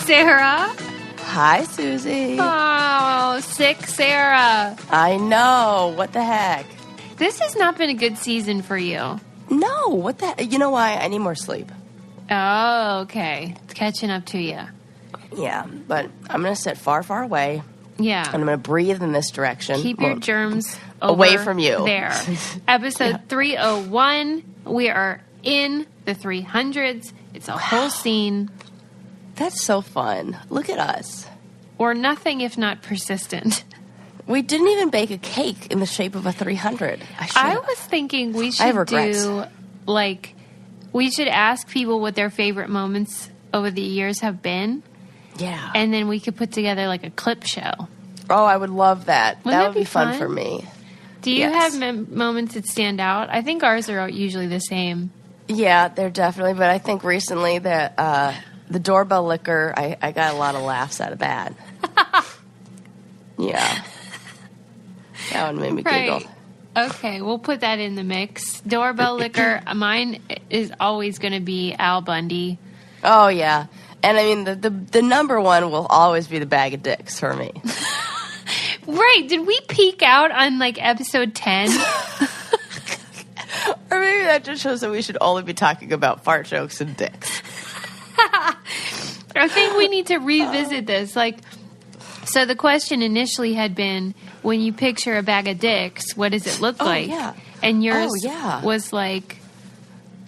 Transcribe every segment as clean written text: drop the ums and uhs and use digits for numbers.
Sarah. Hi, Susie. Oh, sick Sarah. I know. What the heck? This has not been a good season for you. No. What the heck? You know why? I need more sleep. Oh, okay. It's catching up to you. Yeah, but I'm going to sit far, far away. Yeah. And I'm going to breathe in this direction. Keep your germs away from you. There. Episode 301. We are in the 300s. It's a whole scene. That's so fun. Look at us. Or nothing if not persistent. We didn't even bake a cake in the shape of a 300. I was thinking we should do, like, we should ask people what their favorite moments over the years have been. Yeah. And then we could put together, like, a clip show. Oh, I would love that. Wouldn't that would be fun for me. Do you have moments that stand out? I think ours are usually the same. Yeah, they're definitely. But I think recently the doorbell licker, I got a lot of laughs out of that. Yeah. That one made me giggle. Okay, we'll put that in the mix. Doorbell licker. Mine is always going to be Al Bundy. Oh, yeah. And I mean, the number one will always be the bag of dicks for me. Right. Did we peak out on, like, episode 10? Or maybe that just shows that we should only be talking about fart jokes and dicks. I think we need to revisit this. Like, so the question initially had been, when you picture a bag of dicks, what does it look like? Yeah. And yours was like,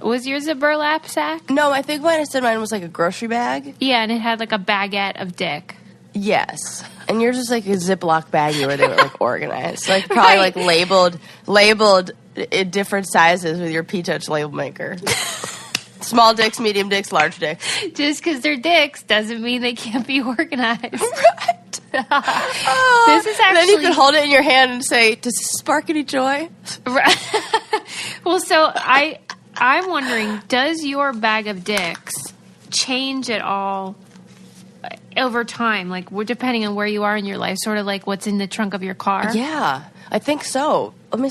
was yours a burlap sack? No, I think mine was like a grocery bag. Yeah, and it had like a baguette of dick. Yes. And yours was like a Ziploc baggie where they were like organized. Like probably like labeled in different sizes with your P-Touch label maker. Small dicks, medium dicks, large dicks. Just because they're dicks doesn't mean they can't be organized. Right. This is actually... Then you could hold it in your hand and say, does this spark any joy? Right. Well, so I'm wondering, does your bag of dicks change at all over time? Like, depending on where you are in your life, sort of like what's in the trunk of your car? Yeah, I think so. Let me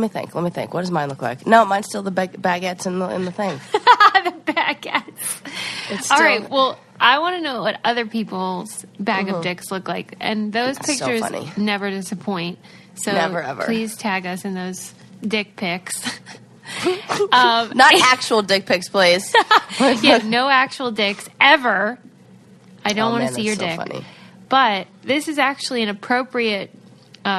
think. What does mine look like? No, mine's still the baguettes in the thing. The baguettes. All right, well, I want to know what other people's bag of dicks look like. And those pictures never disappoint. So never, ever. Please tag us in those dick pics. Not actual dick pics, please. Yeah, no actual dicks ever. I don't want to see your dick. Funny. But this is actually an appropriate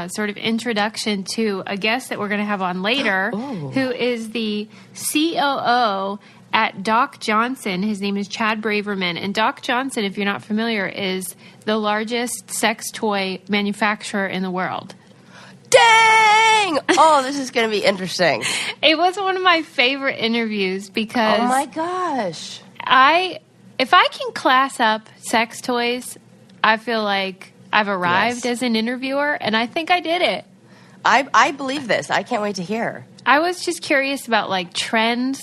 sort of introduction to a guest that we're going to have on later, who is the COO at Doc Johnson. His name is Chad Braverman. And Doc Johnson, if you're not familiar, is the largest sex toy manufacturer in the world. Dang! Oh, this is going to be interesting. It was one of my favorite interviews because... Oh, my gosh. If I can class up sex toys, I feel like I've arrived as an interviewer, and I think I did it. I believe this. I can't wait to hear. I was just curious about, like, trends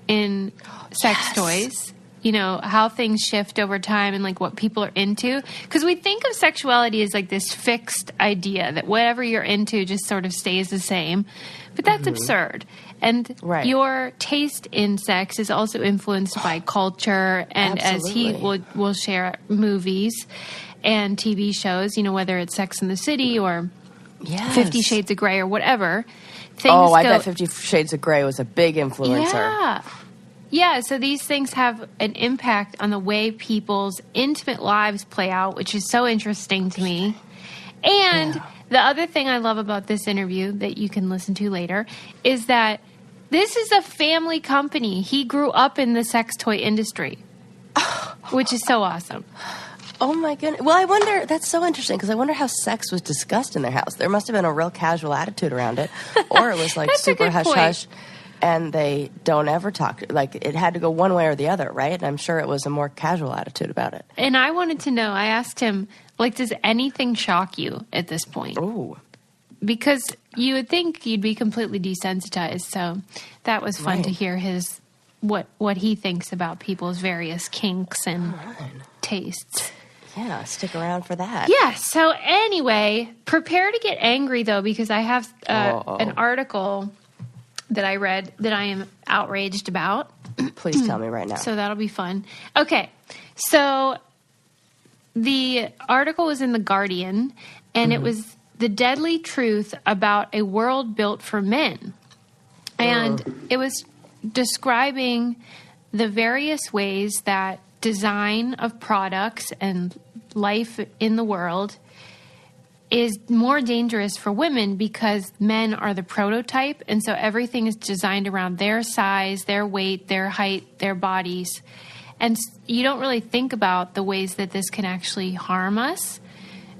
in sex toys. You know, how things shift over time and, like, what people are into. Because we think of sexuality as, like, this fixed idea that whatever you're into just sort of stays the same. But that's absurd. And your taste in sex is also influenced by culture. And as he will share, movies and TV shows, you know, whether it's Sex and the City or 50 Shades of Grey or whatever. I bet 50 Shades of Grey was a big influencer. Yeah, so these things have an impact on the way people's intimate lives play out, which is so interesting to me. And the other thing I love about this interview that you can listen to later is that this is a family company. He grew up in the sex toy industry, which is so awesome. Oh, my goodness. Well, I wonder, that's so interesting, because I wonder how sex was discussed in their house. There must have been a real casual attitude around it, or it was like super hush-hush. And they don't ever talk. Like, it had to go one way or the other, right? And I'm sure it was a more casual attitude about it. And I wanted to know, I asked him, like, does anything shock you at this point? Ooh. Because you would think you'd be completely desensitized. So that was fun to hear his what he thinks about people's various kinks and tastes. Yeah, stick around for that. Yeah, so anyway, prepare to get angry, though, because I have an article that I read that I am outraged about. Please tell me right now. So that'll be fun. Okay, so the article was in The Guardian, and it was the deadly truth about a world built for men. And it was describing the various ways that design of products and life in the world is more dangerous for women because men are the prototype, and so everything is designed around their size, their weight, their height, their bodies. And you don't really think about the ways that this can actually harm us.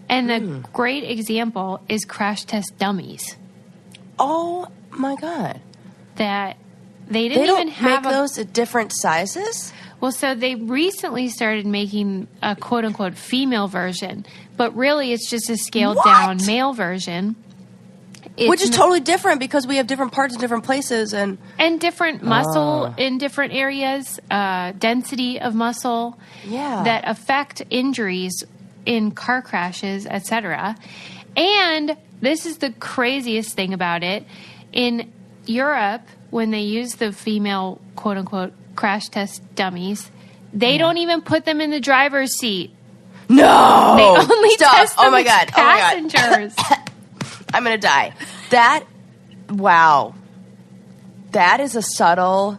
And the great example is crash test dummies. Oh, my God. That they didn't even have make those at different sizes? Well, so they recently started making a quote-unquote female version, but really it's just a scaled-down male version. Which is totally different because we have different parts in different places. And different muscle in different areas, density of muscle that affect injuries in car crashes, etc. And this is the craziest thing about it. In Europe, when they use the female quote-unquote crash test dummies, they don't even put them in the driver's seat. No! They only test them as passengers. Oh, my God. I'm going to die. Wow. That is a subtle,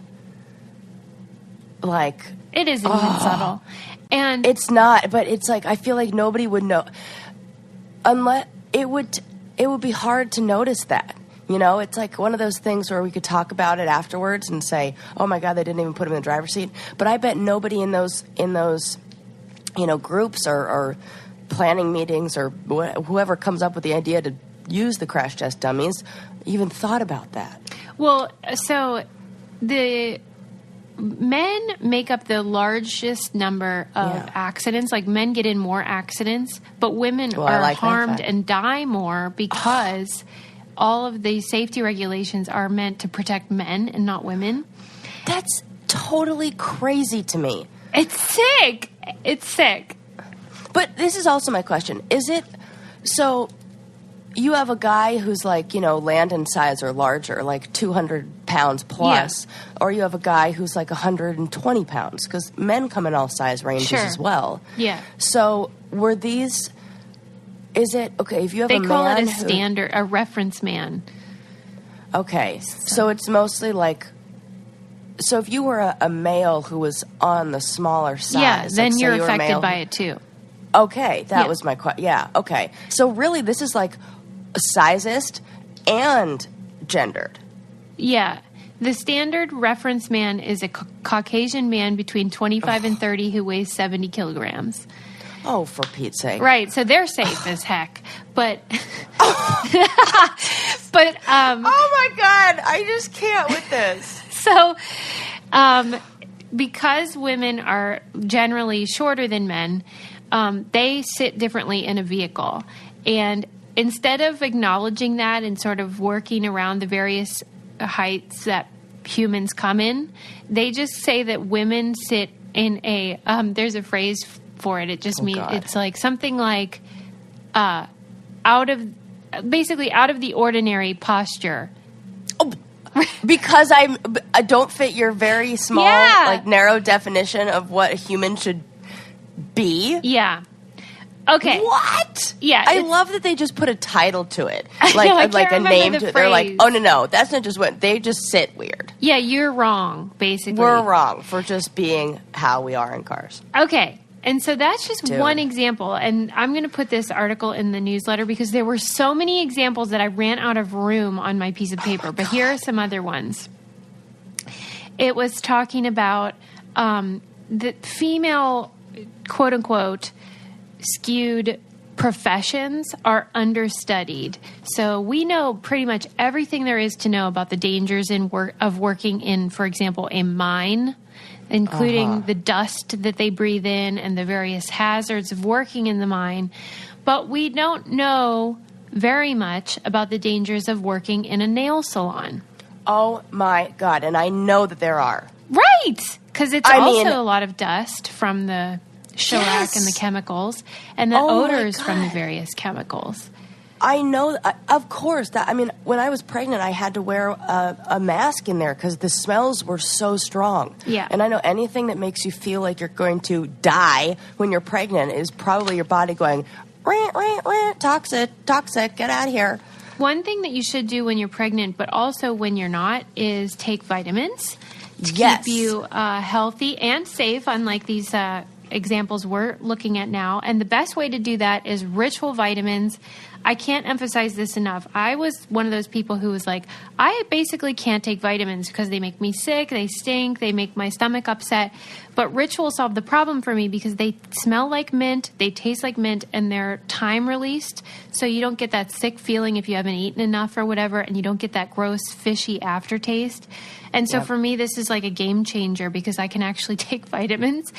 It isn't even subtle. And it's not, but it's I feel like nobody would know. Unless, it would be hard to notice that. You know, it's one of those things where we could talk about it afterwards and say, "Oh my God, they didn't even put him in the driver's seat." But I bet nobody in those groups or planning meetings or whoever comes up with the idea to use the crash test dummies even thought about that. Well, so the men make up the largest number of accidents. Men get in more accidents, but women are harmed and die more because all of the safety regulations are meant to protect men and not women. That's totally crazy to me. It's sick. It's sick. But this is also my question. Is it so you have a guy who's Landon size or larger, 200 pounds plus, or you have a guy who's 120 pounds, because men come in all size ranges as well. Yeah. So were these... Is it okay if you have a man? They call it a standard, a reference man. Okay, so it's mostly so if you were a male who was on the smaller size, then you're affected by it too. Okay, that was my question. Yeah, okay. So really, this is sizist and gendered. Yeah. The standard reference man is a Caucasian man between 25 and 30 who weighs 70 kilograms. Oh, for Pete's sake. Right, so they're safe as heck. But, oh my God, I just can't with this. So, because women are generally shorter than men, they sit differently in a vehicle. And instead of acknowledging that and sort of working around the various heights that humans come in, they just say that women sit in a, there's a phrase for it. It just means it's something out of the ordinary posture. Oh, because I don't fit your very small, narrow definition of what a human should be. Yeah. Okay. What? Yeah. I love that they just put a title to it. A name to it. They're oh, no, that's not just what, they just sit weird. Yeah, you're wrong, basically. We're wrong for just being how we are in cars. Okay. And so that's just one example. And I'm going to put this article in the newsletter because there were so many examples that I ran out of room on my piece of paper. But here are some other ones. It was talking about the female, quote unquote, skewed professions are understudied. So we know pretty much everything there is to know about the dangers of working in, for example, a mine, including the dust that they breathe in and the various hazards of working in the mine. But we don't know very much about the dangers of working in a nail salon. Oh, my God. And I know that there are. Right. Because it's also a lot of dust from the shellac and the chemicals and the odors from the various chemicals. I know, of course. That I mean, when I was pregnant, I had to wear a mask in there because the smells were so strong. Yeah. And I know anything that makes you feel like you're going to die when you're pregnant is probably your body going, rant, rant, rant, toxic, get out of here. One thing that you should do when you're pregnant, but also when you're not, is take vitamins to Yes. keep you healthy and safe, unlike these examples we're looking at now. And the best way to do that is Ritual vitamins. I can't emphasize this enough. I was one of those people who was like, I basically can't take vitamins because they make me sick, they stink, they make my stomach upset. But Ritual solved the problem for me because they smell like mint, they taste like mint, and they're time released. So you don't get that sick feeling if you haven't eaten enough or whatever, and you don't get that gross, fishy aftertaste. And so for me, this is like a game changer because I can actually take vitamins.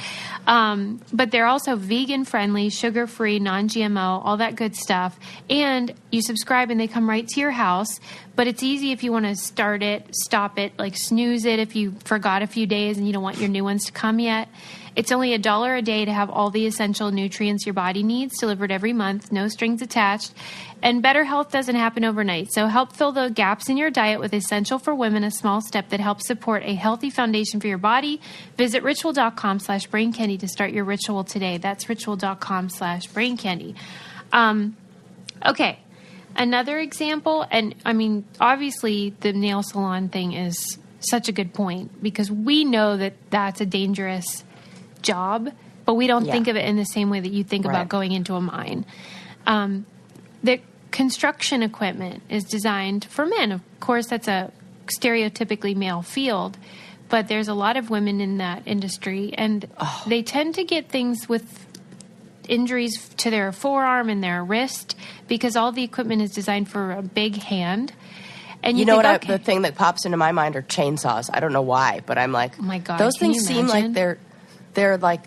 But they're also vegan friendly, sugar free, non-GMO, all that good stuff. And you subscribe and they come right to your house. But it's easy if you want to start it, stop it, like snooze it if you forgot a few days and you don't want your new ones to come yet. It's only $1 a day to have all the essential nutrients your body needs delivered every month, no strings attached. And better health doesn't happen overnight. So help fill the gaps in your diet with Essential for Women, a small step that helps support a healthy foundation for your body. Visit ritual.com/braincandy to start your ritual today. That's ritual.com/braincandy. Okay. Another example, and I mean, obviously the nail salon thing is such a good point because we know that that's a dangerous job, but we don't think of it in the same way that you think about going into a mine. The construction equipment is designed for men. Of course, that's a stereotypically male field, but there's a lot of women in that industry, and they tend to get things with injuries to their forearm and their wrist because all the equipment is designed for a big hand. And you know what? The thing that pops into my mind are chainsaws. I don't know why, but I'm like, oh my God, those things seem like they're like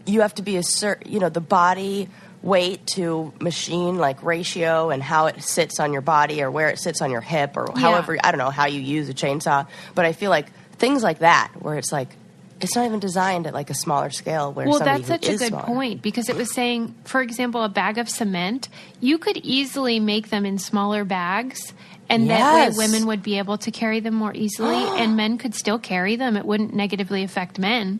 you have to be the body weight to machine like ratio and how it sits on your body or where it sits on your hip or however, I don't know how you use a chainsaw, but I feel like things like that where it's like it's not even designed at like a smaller scale where somebody that's such who a is good smaller. point because it was saying, for example, a bag of cement, you could easily make them in smaller bags and that way women would be able to carry them more easily and men could still carry them. It wouldn't negatively affect men.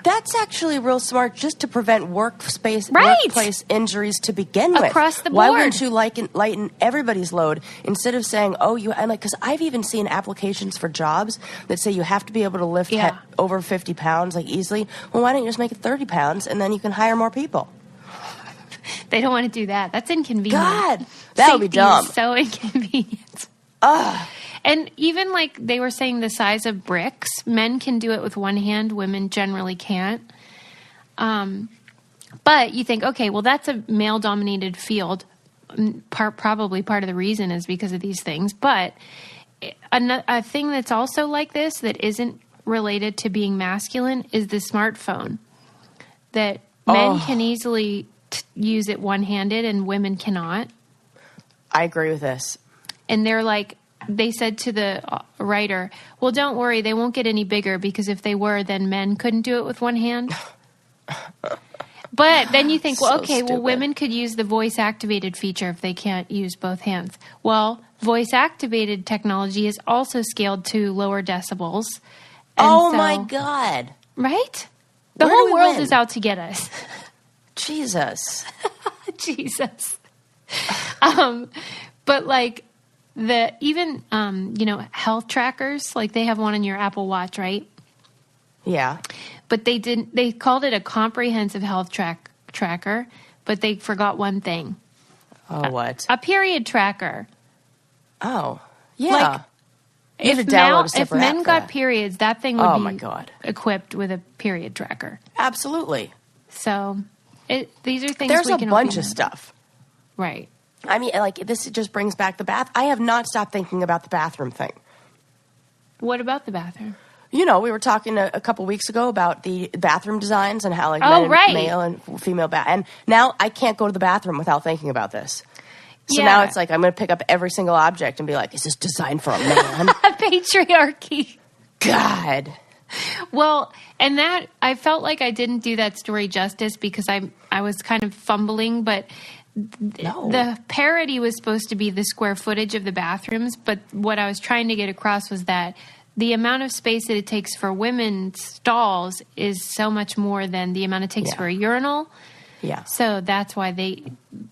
That's actually real smart just to prevent workplace injuries to begin with. Across the board. Why wouldn't you lighten everybody's load instead of saying, because I've even seen applications for jobs that say you have to be able to lift over 50 pounds like easily. Well, why don't you just make it 30 pounds and then you can hire more people? They don't want to do that. That's inconvenient. God, that would be dumb. Is so inconvenient. And even like they were saying the size of bricks, men can do it with one hand, women generally can't. But you think, okay, well, that's a male-dominated field. Probably part of the reason is because of these things. But a thing that's also like this that isn't related to being masculine is the smartphone. That men can easily use it one-handed and women cannot. I agree with this. And they're like, they said to the writer, well, don't worry, they won't get any bigger because if they were, then men couldn't do it with one hand. But then you think, well, okay, well, women could use the voice-activated feature if they can't use both hands. Well, voice-activated technology is also scaled to lower decibels. And my God. Right? The whole world is out to get us. Jesus. Jesus. But like health trackers, like they have one on your Apple Watch, right? Yeah. But they called it a comprehensive health tracker, but they forgot one thing. Oh, what? A period tracker. Oh, yeah. Like, if men got periods, that thing would my God. Equipped with a period tracker. Absolutely. So these are things There's we a can bunch of stuff. Right. I mean, like, this just brings back the bath. I have not stopped thinking about the bathroom thing. What about the bathroom? We were talking a couple weeks ago about the bathroom designs and how, like, male and female bath. And now I can't go to the bathroom without thinking about this. So now it's like I'm going to pick up every single object and be like, is this designed for a man? Patriarchy. God. Well, and that I felt like I didn't do that story justice because I was kind of fumbling, but the parody was supposed to be the square footage of the bathrooms, but what I was trying to get across was that the amount of space that it takes for women's stalls is so much more than the amount it takes for a urinal. Yeah. So that's why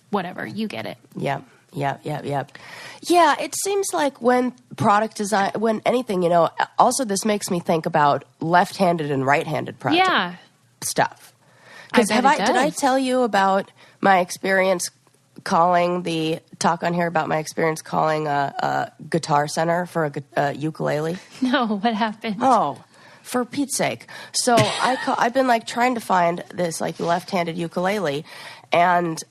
whatever, you get it. Yeah. Yeah, it seems like when product design, when anything, also this makes me think about left-handed and right-handed project stuff. Because did I tell you about my experience calling talk on here about my experience calling a guitar center for a ukulele? No, what happened? Oh, for Pete's sake. So I've been like trying to find this like left-handed ukulele, and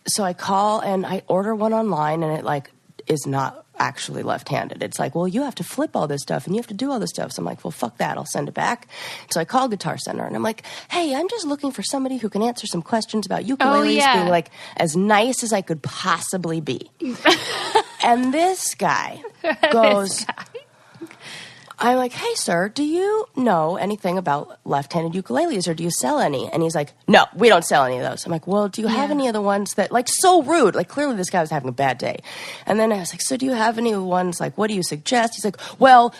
so I call and I order one online, and it like is not actually left-handed. It's like, well, you have to flip all this stuff and you have to do all this stuff. So I'm like, well, fuck that. I'll send it back. So I call Guitar Center and I'm like, hey, I'm just looking for somebody who can answer some questions about ukuleles being like as nice as I could possibly be. And this guy goes, I'm like, hey, sir, do you know anything about left-handed ukuleles, or do you sell any? And he's like, no, we don't sell any of those. I'm like, well, do you have any of the ones that, like, so rude. Like, clearly this guy was having a bad day. And then I was like, so do you have any ones, like, what do you suggest? He's like, well,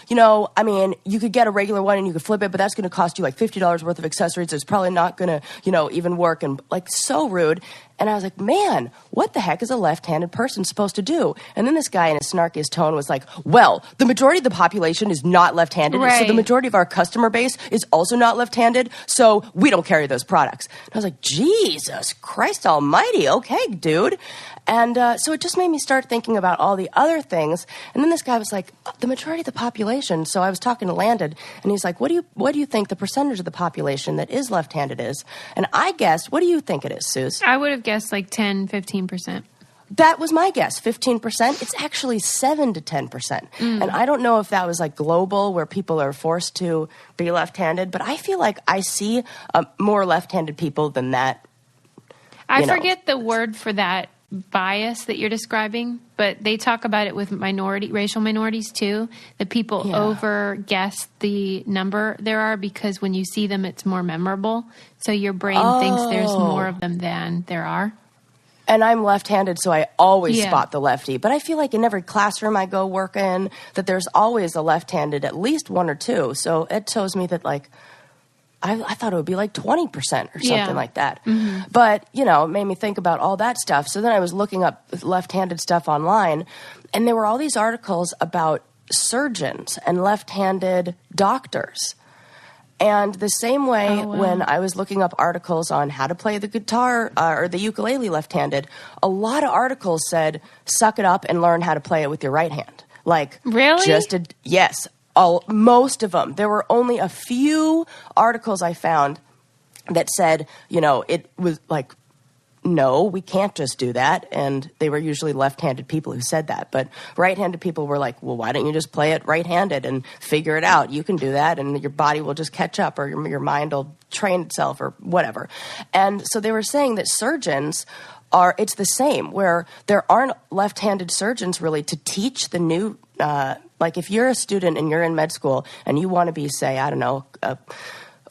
I mean, you could get a regular one and you could flip it, but that's going to cost you, like, $50 worth of accessories. It's probably not going to, even work. And, like, so rude. And I was like, man, what the heck is a left-handed person supposed to do? And then this guy in his snarkiest tone was like, well, the majority of the population is not left-handed. Right. So the majority of our customer base is also not left-handed. So we don't carry those products. And I was like, Jesus Christ almighty. Okay, dude. And so it just made me start thinking about all the other things. And then this guy was like, the majority of the population. So I was talking to Landon, and he's like, what do you think the percentage of the population that is left-handed is? And I guessed, what do you think it is, Suze? I would have guessed like 10, 15%. That was my guess, 15%. It's actually 7 to 10%. And I don't know if that was like global where people are forced to be left-handed, but I feel like I see more left-handed people than that. I forget the word for that bias that you're describing, but they talk about it with racial minorities too. The people over guess the number there are because when you see them, it's more memorable. So your brain thinks there's more of them than there are. And I'm left-handed, so I always spot the lefty. But I feel like in every classroom I go work in, that there's always a left-handed, at least one or two. So it shows me that, like, I thought it would be like 20% or something like that. Mm-hmm. But, it made me think about all that stuff. So then I was looking up left-handed stuff online, and there were all these articles about surgeons and left-handed doctors. And the same way when I was looking up articles on how to play the guitar or the ukulele left-handed, a lot of articles said, suck it up and learn how to play it with your right hand. Like, really? Yes. Most of them. There were only a few articles I found that said, it was like, no, we can't just do that. And they were usually left-handed people who said that. But right-handed people were like, well, why don't you just play it right-handed and figure it out? You can do that, and your body will just catch up, or your mind will train itself, or whatever. And so they were saying that surgeons it's the same, where there aren't left-handed surgeons really to teach the new like if you're a student and you're in med school and you want to be, say, I don't know, a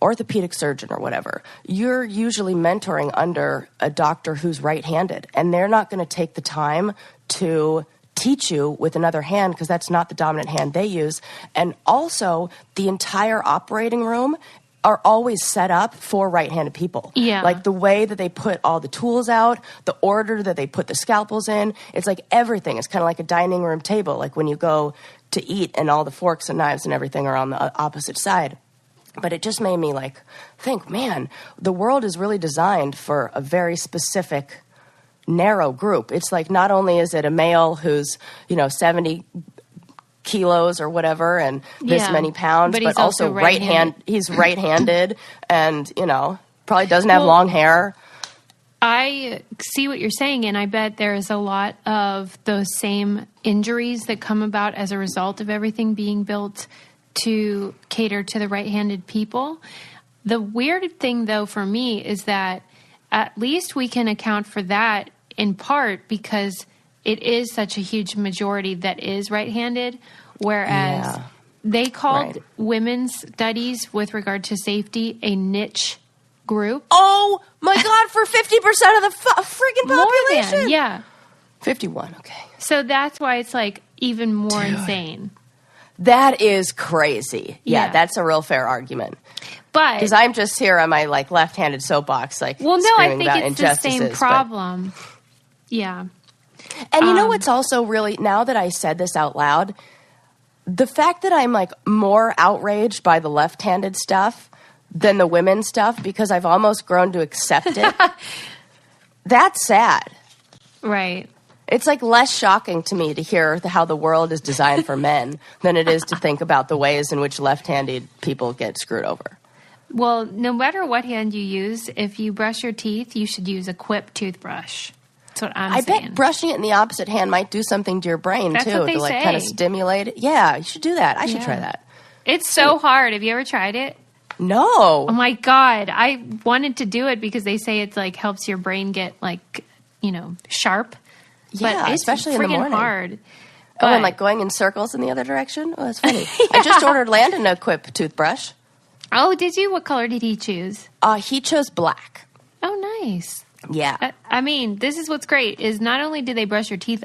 orthopedic surgeon or whatever, you're usually mentoring under a doctor who's right-handed, and they're not going to take the time to teach you with another hand because that's not the dominant hand they use. And also, the entire operating room are always set up for right-handed people. Yeah. Like the way that they put all the tools out, the order that they put the scalpels in, it's like everything is kind of like a dining room table, like when you go to eat and all the forks and knives and everything are on the opposite side. But it just made me like think, man, the world is really designed for a very specific, narrow group. It's like not only is it a male who's, 70 kilos or whatever and this many pounds, but also he's right-handed and, probably doesn't have long hair. I see what you're saying, and I bet there is a lot of those same injuries that come about as a result of everything being built to cater to the right-handed people. The weird thing, though, for me is that at least we can account for that in part because it is such a huge majority that is right-handed, whereas They called women's studies with regard to safety a niche group. Oh, my God, for 50% of the freaking population? More than, yeah. 51, okay. So that's why it's like even more insane. That is crazy. Yeah, that's a real fair argument. But because I'm just here on my like left-handed soapbox, like well, no, I think it's the same but, problem. Yeah. And you know what's also really, now that I said this out loud, the fact that I'm like more outraged by the left-handed stuff than the women's stuff because I've almost grown to accept it. That's sad. Right. It's like less shocking to me to hear how the world is designed for men than it is to think about the ways in which left-handed people get screwed over. Well, no matter what hand you use, if you brush your teeth, you should use a Quip toothbrush. That's what I'm saying. I bet brushing it in the opposite hand might do something to your brain, That's too, what they to like say. kind of stimulate it. Yeah, you should do that. I should try that. It's so hard. Have you ever tried it? No. Oh my God. I wanted to do it because they say it's like helps your brain get like, sharp. Yeah, but it's especially in the morning. Hard. Oh, and like going in circles in the other direction? Oh, that's funny. I just ordered Landon a Quip toothbrush. Oh, did you? What color did he choose? He chose black. Oh, nice. Yeah. I mean, this is what's great is not only do they brush your teeth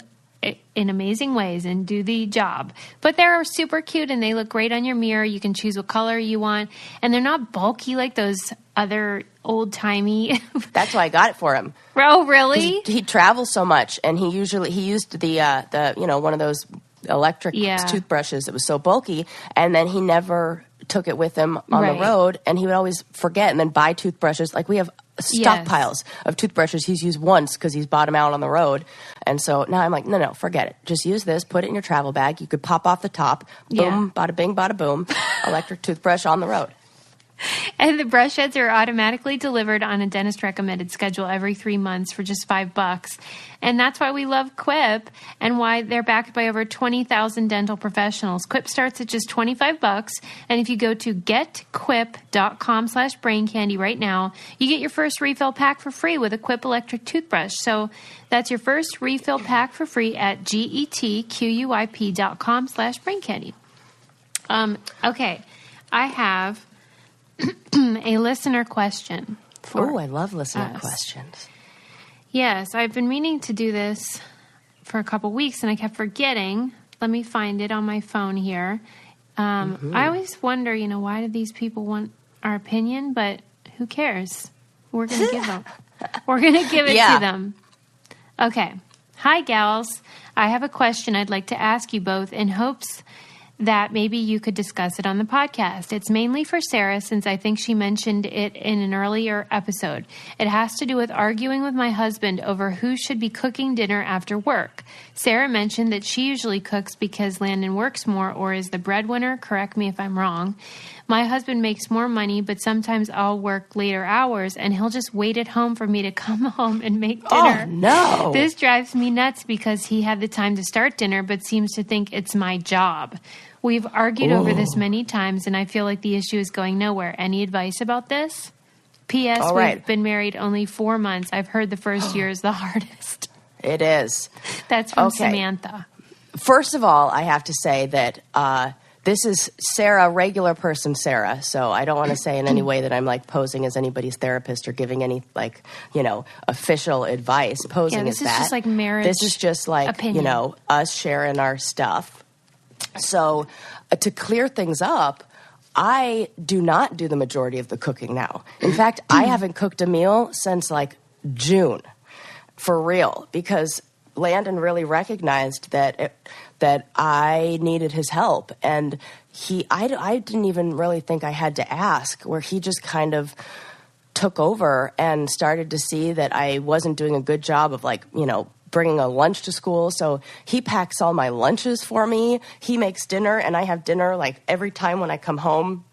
in amazing ways and do the job, but they're super cute and they look great on your mirror. You can choose what color you want, and they're not bulky like those other old-timey. That's why I got it for him. Oh, really? He travels so much, and he used the one of those electric toothbrushes that was so bulky, and then he never took it with him on the road, and he would always forget and then buy toothbrushes. Like we have stockpiles of toothbrushes he's used once because he's bought them out on the road. And so now I'm like, no, forget it. Just use this. Put it in your travel bag. You could pop off the top. Boom, bada bing, bada boom. Electric toothbrush on the road. And the brush heads are automatically delivered on a dentist-recommended schedule every 3 months for just $5. And that's why we love Quip and why they're backed by over 20,000 dental professionals. Quip starts at just $25. And if you go to getquip.com/braincandy right now, you get your first refill pack for free with a Quip electric toothbrush. So that's your first refill pack for free at getquip.com/braincandy. Okay, I have a listener question. Oh, I love listener questions. Yes, I've been meaning to do this for a couple weeks, and I kept forgetting. Let me find it on my phone here. I always wonder, why do these people want our opinion? But who cares? We're going to give them. We're going to give it to them. Okay. Hi, gals. I have a question I'd like to ask you both in hopes that maybe you could discuss it on the podcast. It's mainly for Sarah since I think she mentioned it in an earlier episode. It has to do with arguing with my husband over who should be cooking dinner after work. Sarah mentioned that she usually cooks because Landon works more or is the breadwinner. Correct me if I'm wrong. My husband makes more money, but sometimes I'll work later hours and he'll just wait at home for me to come home and make dinner. Oh, no. This drives me nuts because he had the time to start dinner but seems to think it's my job. We've argued over this many times, and I feel like the issue is going nowhere. Any advice about this? P.S. We've been married only 4 months. I've heard the first year is the hardest. It is. That's from Samantha. First of all, I have to say that this is Sarah, regular person Sarah, so I don't want to say in any way that I'm like posing as anybody's therapist or giving any official advice. Posing this as is that. Just like marriage. This is just like opinion. Us sharing our stuff. So to clear things up, I do not do the majority of the cooking now. In fact, I haven't cooked a meal since like June, for real, because Landon really recognized that I needed his help, and I didn't even really think I had to ask, where he just kind of took over and started to see that I wasn't doing a good job of bringing a lunch to school. So he packs all my lunches for me. He makes dinner, and I have dinner like every time when I come home.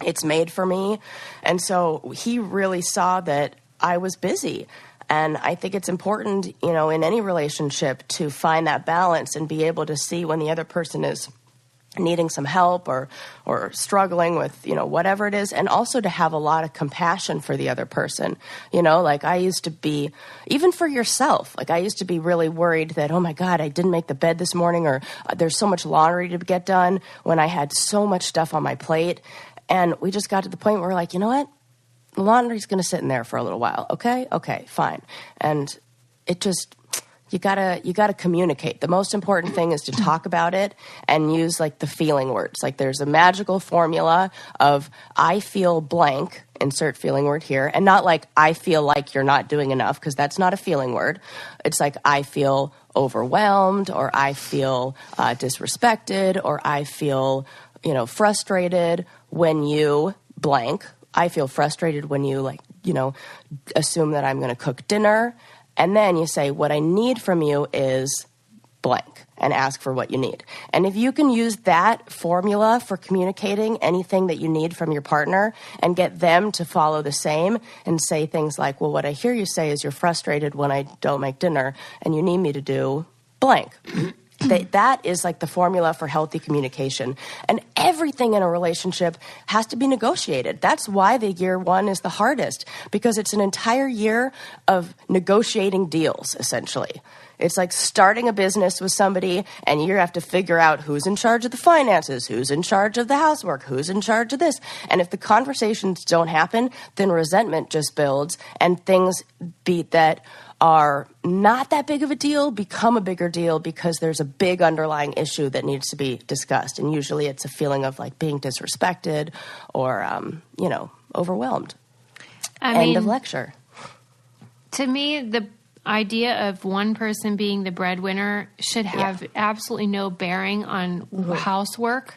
It's made for me. And so he really saw that I was busy. And I think it's important, in any relationship to find that balance and be able to see when the other person is needing some help or struggling with, whatever it is, and also to have a lot of compassion for the other person. Like I used to be, even for yourself, like I used to be really worried that, oh my God, I didn't make the bed this morning, or there's so much laundry to get done, when I had so much stuff on my plate. And we just got to the point where we're like, you know what? The laundry's going to sit in there for a little while. Okay, fine. And it just... You gotta communicate. The most important thing is to talk about it and use like the feeling words. Like there's a magical formula of I feel blank, insert feeling word here, and not like I feel like you're not doing enough, because that's not a feeling word. It's like I feel overwhelmed, or I feel disrespected, or I feel frustrated when you blank. I feel frustrated when you assume that I'm going to cook dinner. And then you say, what I need from you is blank, and ask for what you need. And if you can use that formula for communicating anything that you need from your partner and get them to follow the same and say things like, well, what I hear you say is you're frustrated when I don't make dinner and you need me to do blank. That is like the formula for healthy communication. And everything in a relationship has to be negotiated. That's why the year one is the hardest, because it's an entire year of negotiating deals, essentially. It's like starting a business with somebody, and you have to figure out who's in charge of the finances, who's in charge of the housework, who's in charge of this. And if the conversations don't happen, then resentment just builds, and things that are not that big of a deal become a bigger deal because there's a big underlying issue that needs to be discussed. And usually it's a feeling of like being disrespected or, overwhelmed. End of lecture. To me, the idea of one person being the breadwinner should have absolutely no bearing on housework.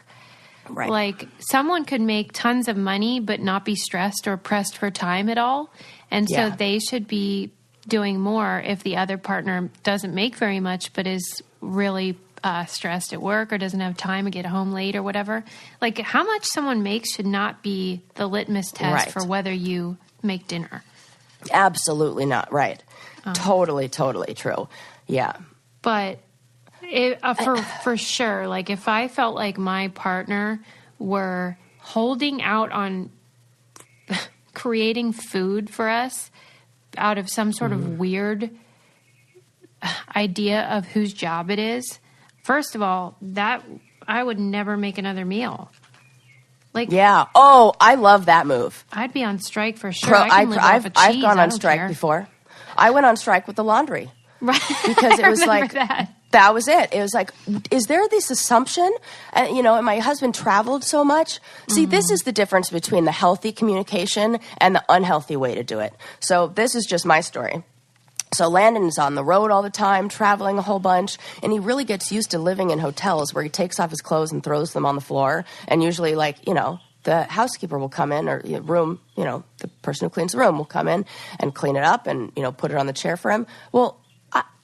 Right. Like someone could make tons of money but not be stressed or pressed for time at all. And so they should be doing more if the other partner doesn't make very much but is really stressed at work or doesn't have time to get home late or whatever. Like how much someone makes should not be the litmus test for whether you make dinner. Absolutely not. Right. Totally true. Yeah. But for sure, like if I felt like my partner were holding out on creating food for us out of some sort of weird idea of whose job it is, first of all, that I would never make another meal. Like, yeah. Oh, I love that move. I'd be on strike for sure. I've gone on strike before. I went on strike with the laundry. Right. Because it was like that was it. It was like, is there this assumption? And, and my husband traveled so much. See, this is the difference between the healthy communication and the unhealthy way to do it. So this is just my story. So Landon is on the road all the time, traveling a whole bunch, and he really gets used to living in hotels where he takes off his clothes and throws them on the floor. And usually, the housekeeper will come in, or the person who cleans the room will come in and clean it up and, put it on the chair for him. Well,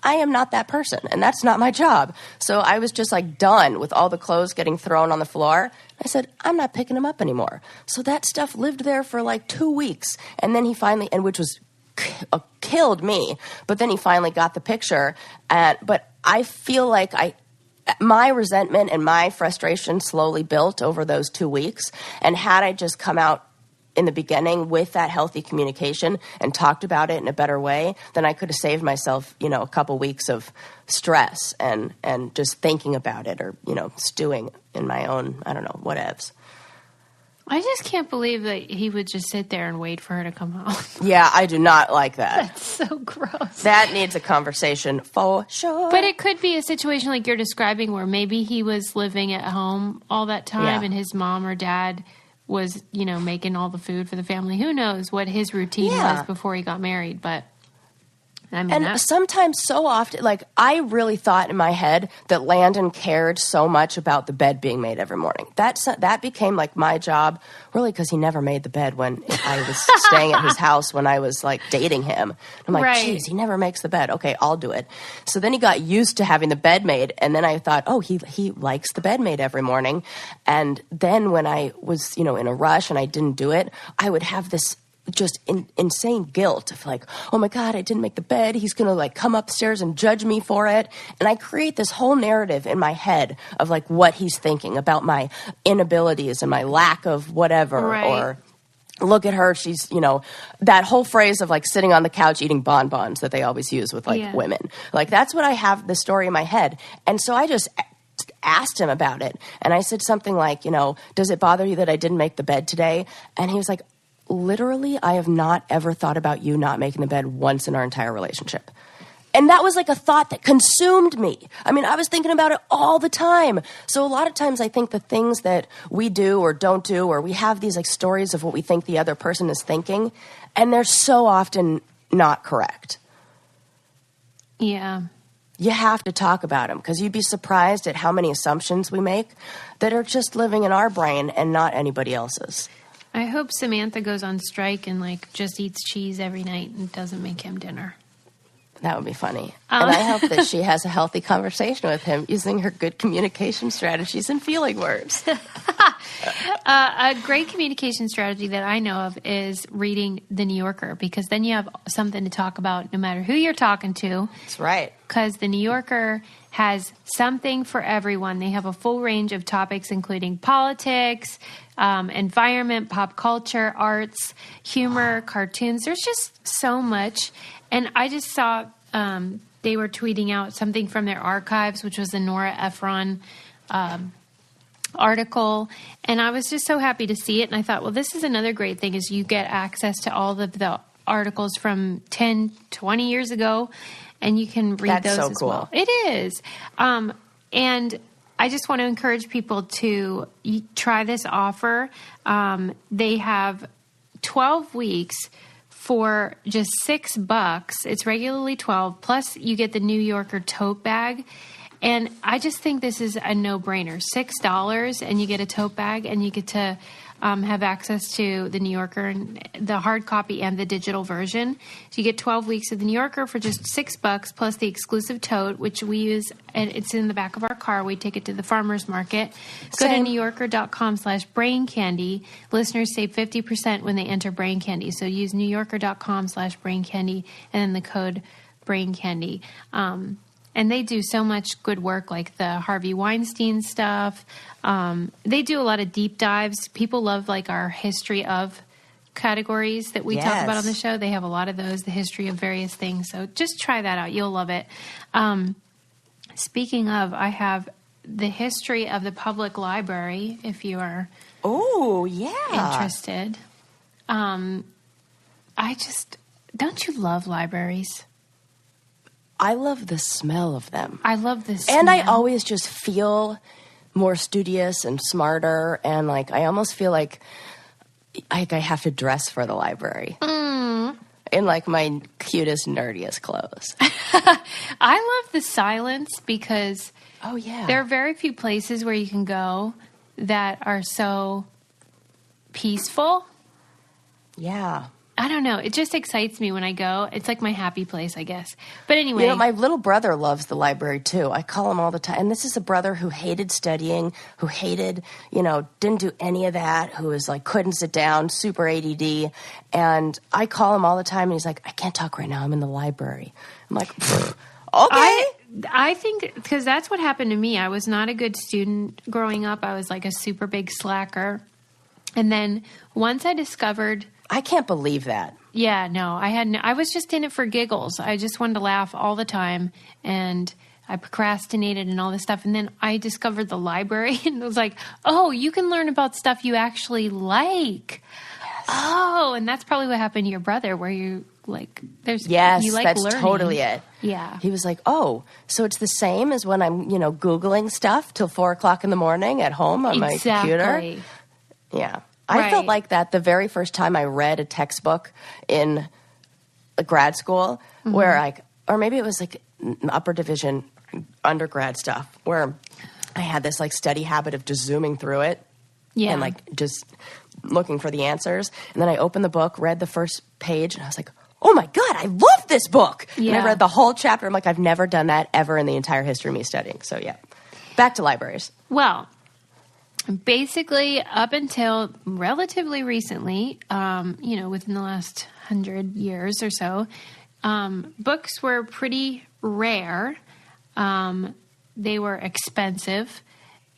I am not that person, and that's not my job. So I was just like done with all the clothes getting thrown on the floor. I said, I'm not picking them up anymore. So that stuff lived there for like 2 weeks. And then he finally, which was killed me, but then he finally got the picture. But I feel like my resentment and my frustration slowly built over those 2 weeks. And had I just come out in the beginning with that healthy communication and talked about it in a better way, then I could have saved myself, a couple weeks of stress and just thinking about it, or, stewing in my own, I don't know, whatevs. I just can't believe that he would just sit there and wait for her to come home. Yeah, I do not like that. That's so gross. That needs a conversation for sure. But it could be a situation like you're describing where maybe he was living at home all that time and his mom or dad was, making all the food for the family. Who knows what his routine was before he got married, but sometimes so often, like I really thought in my head that Landon cared so much about the bed being made every morning. That became like my job, really, because he never made the bed when I was staying at his house when I was like dating him. I'm like, geez, he never makes the bed. Okay, I'll do it. So then he got used to having the bed made, and then I thought, oh, he likes the bed made every morning. And then when I was, in a rush and I didn't do it, I would have this just insane guilt of like, oh my God, I didn't make the bed. He's going to like come upstairs and judge me for it. And I create this whole narrative in my head of like what he's thinking about my inabilities and my lack of whatever. Right. Or look at her. She's, that whole phrase of like sitting on the couch eating bonbons that they always use with like women. Like that's what I have the story in my head. And so I just asked him about it. And I said something like, does it bother you that I didn't make the bed today? And he was like, literally, I have not ever thought about you not making the bed once in our entire relationship. And that was like a thought that consumed me. I mean, I was thinking about it all the time. So a lot of times I think the things that we do or don't do, or we have these like stories of what we think the other person is thinking, and they're so often not correct. Yeah. You have to talk about them because you'd be surprised at how many assumptions we make that are just living in our brain and not anybody else's. I hope Samantha goes on strike and like just eats cheese every night and doesn't make him dinner. That would be funny. And I hope that she has a healthy conversation with him using her good communication strategies and feeling words. A great communication strategy that I know of is reading The New Yorker, because then you have something to talk about no matter who you're talking to. That's right. Because The New Yorker has something for everyone. They have a full range of topics, including politics, environment, pop culture, arts, humor, cartoons. There's just so much. And I just saw they were tweeting out something from their archives, which was the Nora Ephron article. And I was just so happy to see it. And I thought, well, this is another great thing, is you get access to all of the articles from 10, 20 years ago, and you can read those as well. It is. And I just want to encourage people to try this offer. They have 12 weeks for just $6. It's regularly $12. Plus, you get the New Yorker tote bag. And I just think this is a no-brainer. $6, and you get a tote bag, and you get to have access to the New Yorker, and the hard copy and the digital version. So you get 12 weeks of the New Yorker for just $6, plus the exclusive tote, which we use, and it's in the back of our car. We take it to the farmer's market. Go to newyorker.com/braincandy. Listeners save 50% when they enter Brain Candy. So use newyorker.com/braincandy and then the code braincandy. And they do so much good work, like the Harvey Weinstein stuff. They do a lot of deep dives. People love like our history of categories that we talk about on the show. They have a lot of those, the history of various things. So just try that out. You'll love it. Speaking of, I have the history of the public library, if you are interested. Don't you love libraries? I love the smell of them. I love the smell. And I always just feel more studious and smarter, and like I almost feel like I have to dress for the library in like my cutest, nerdiest clothes. I love the silence because there are very few places where you can go that are so peaceful. Yeah. I don't know. It just excites me when I go. It's like my happy place, I guess. But anyway. My little brother loves the library too. I call him all the time. And this is a brother who hated studying, who hated, didn't do any of that, who was like, couldn't sit down, super ADD. And I call him all the time and he's like, I can't talk right now. I'm in the library. I'm like, okay. I think because that's what happened to me. I was not a good student growing up. I was like a super big slacker. And then once I discovered... I can't believe that. Yeah, no, I was just in it for giggles. I just wanted to laugh all the time, and I procrastinated and all this stuff. And then I discovered the library, and it was like, oh, you can learn about stuff you actually like. Yes. Oh, and that's probably what happened to your brother, where you like, you like that's learning. Totally it. Yeah. He was like, oh, so it's the same as when I'm, Googling stuff till 4:00 in the morning at home on my computer. Yeah. I felt like that the very first time I read a textbook in a grad school where or maybe it was like upper division undergrad stuff where I had this like steady habit of just zooming through it and like just looking for the answers. And then I opened the book, read the first page, and I was like, oh my God, I love this book. Yeah. And I read the whole chapter. I'm like, I've never done that ever in the entire history of me studying. So yeah, back to libraries. Well, basically, up until relatively recently, within the last 100 years or so, books were pretty rare. They were expensive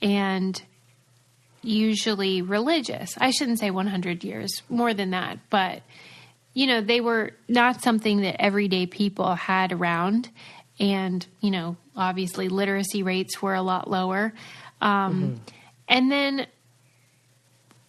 and usually religious. I shouldn't say 100 years, more than that. But, they were not something that everyday people had around. And, obviously literacy rates were a lot lower. And then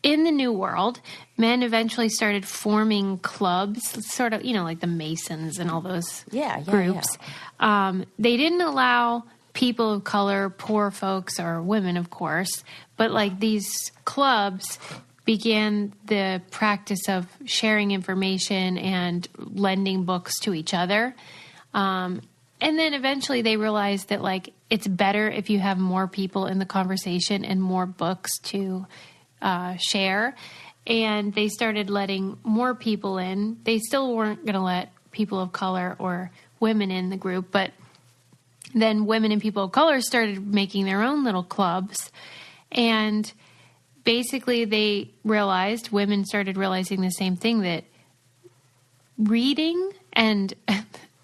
in the New World, men eventually started forming clubs, sort of, like the Masons and all those groups. Yeah. They didn't allow people of color, poor folks, or women, of course, but like these clubs began the practice of sharing information and lending books to each other. And then eventually they realized that, like, it's better if you have more people in the conversation and more books to share. And they started letting more people in. They still weren't going to let people of color or women in the group, but then women and people of color started making their own little clubs. And basically women started realizing the same thing, that reading and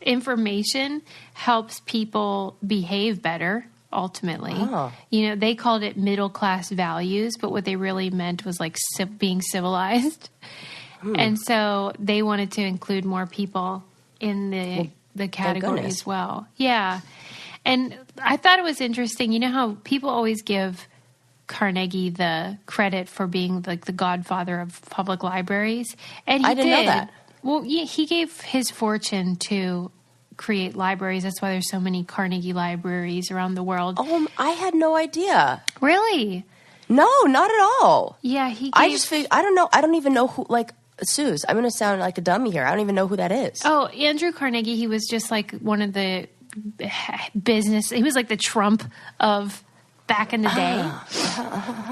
information helps people behave better, ultimately. Oh. They called it middle-class values, but what they really meant was like being civilized. And so they wanted to include more people in the category as well. Yeah. And I thought it was interesting. You know how people always give Carnegie the credit for being like the godfather of public libraries? And I didn't know that. Well, he gave his fortune to create libraries. That's why there's so many Carnegie libraries around the world. Oh, I had no idea. Really? No, not at all. Yeah, he gave... I just figured, I don't know. I don't even know who, like, Suze, I'm going to sound like a dummy here. I don't even know who that is. Oh, Andrew Carnegie, he was just like one of the he was like the Trump of back in the day.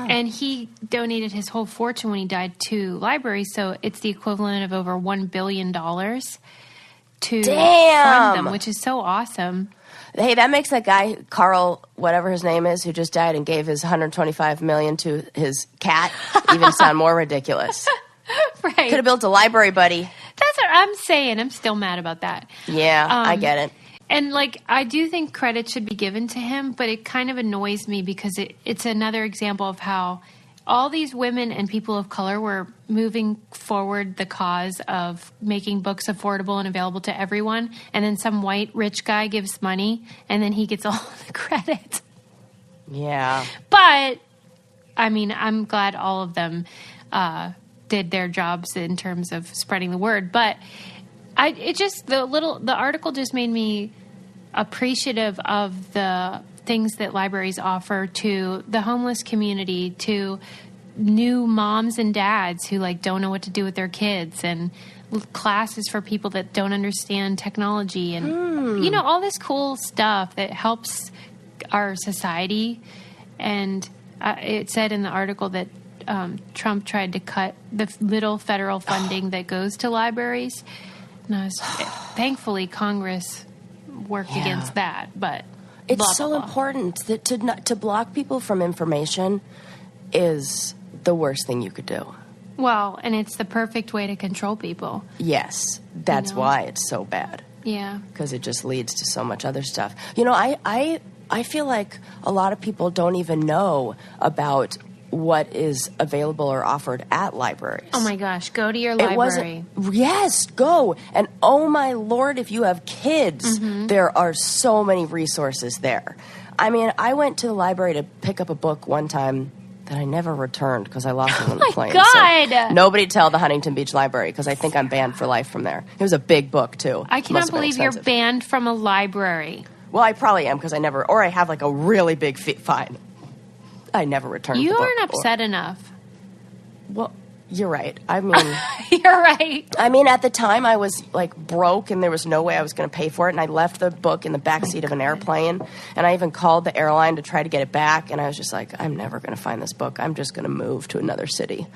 And he donated his whole fortune when he died to libraries, so it's the equivalent of over $1 billion to fund them, which is so awesome. Hey, that makes that guy, Carl, whatever his name is, who just died and gave his $125 million to his cat, even sound more ridiculous. Right. Could have built a library, buddy. That's what I'm saying. I'm still mad about that. Yeah, I get it. And, like, I do think credit should be given to him, but it kind of annoys me because it's another example of how all these women and people of color were moving forward the cause of making books affordable and available to everyone, and then some white rich guy gives money, and then he gets all the credit. Yeah. But, I mean, I'm glad all of them did their jobs in terms of spreading the word, but the article just made me appreciative of the things that libraries offer to the homeless community, to new moms and dads who like don't know what to do with their kids, and classes for people that don't understand technology, and all this cool stuff that helps our society. And it said in the article that Trump tried to cut the little federal funding that goes to libraries. And thankfully Congress worked against that, but it's so important that to block people from information is the worst thing you could do. Well, and it's the perfect way to control people. Yes, that's why it's so bad. Yeah, because it just leads to so much other stuff. I feel like a lot of people don't even know about what is available or offered at libraries. Oh my gosh, go to your library. Yes, go. And oh my Lord, if you have kids, there are so many resources there. I mean, I went to the library to pick up a book one time that I never returned because I lost it on the plane. Oh my God! So nobody tell the Huntington Beach Library because I think I'm banned for life from there. It was a big book too. I cannot believe you're banned from a library. Well, I probably am because I have like a really big fine. I never returned the book. You aren't upset enough. Well, you're right. I mean... You're right. I mean, at the time, I was, like, broke, and there was no way I was going to pay for it, and I left the book in the backseat of an airplane, and I even called the airline to try to get it back, and I was just like, I'm never going to find this book. I'm just going to move to another city.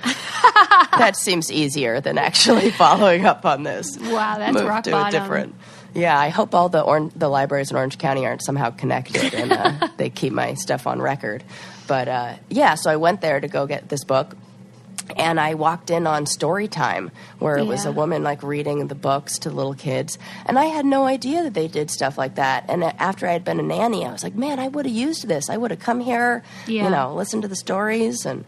That seems easier than actually following up on this. Wow, that's rock bottom. Yeah, I hope all the libraries in Orange County aren't somehow connected and they keep my stuff on record. But so I went there to go get this book. And I walked in on story time, where it was a woman like reading the books to little kids. And I had no idea that they did stuff like that. And after I had been a nanny, I was like, man, I would have used this. I would have come here, listen to the stories and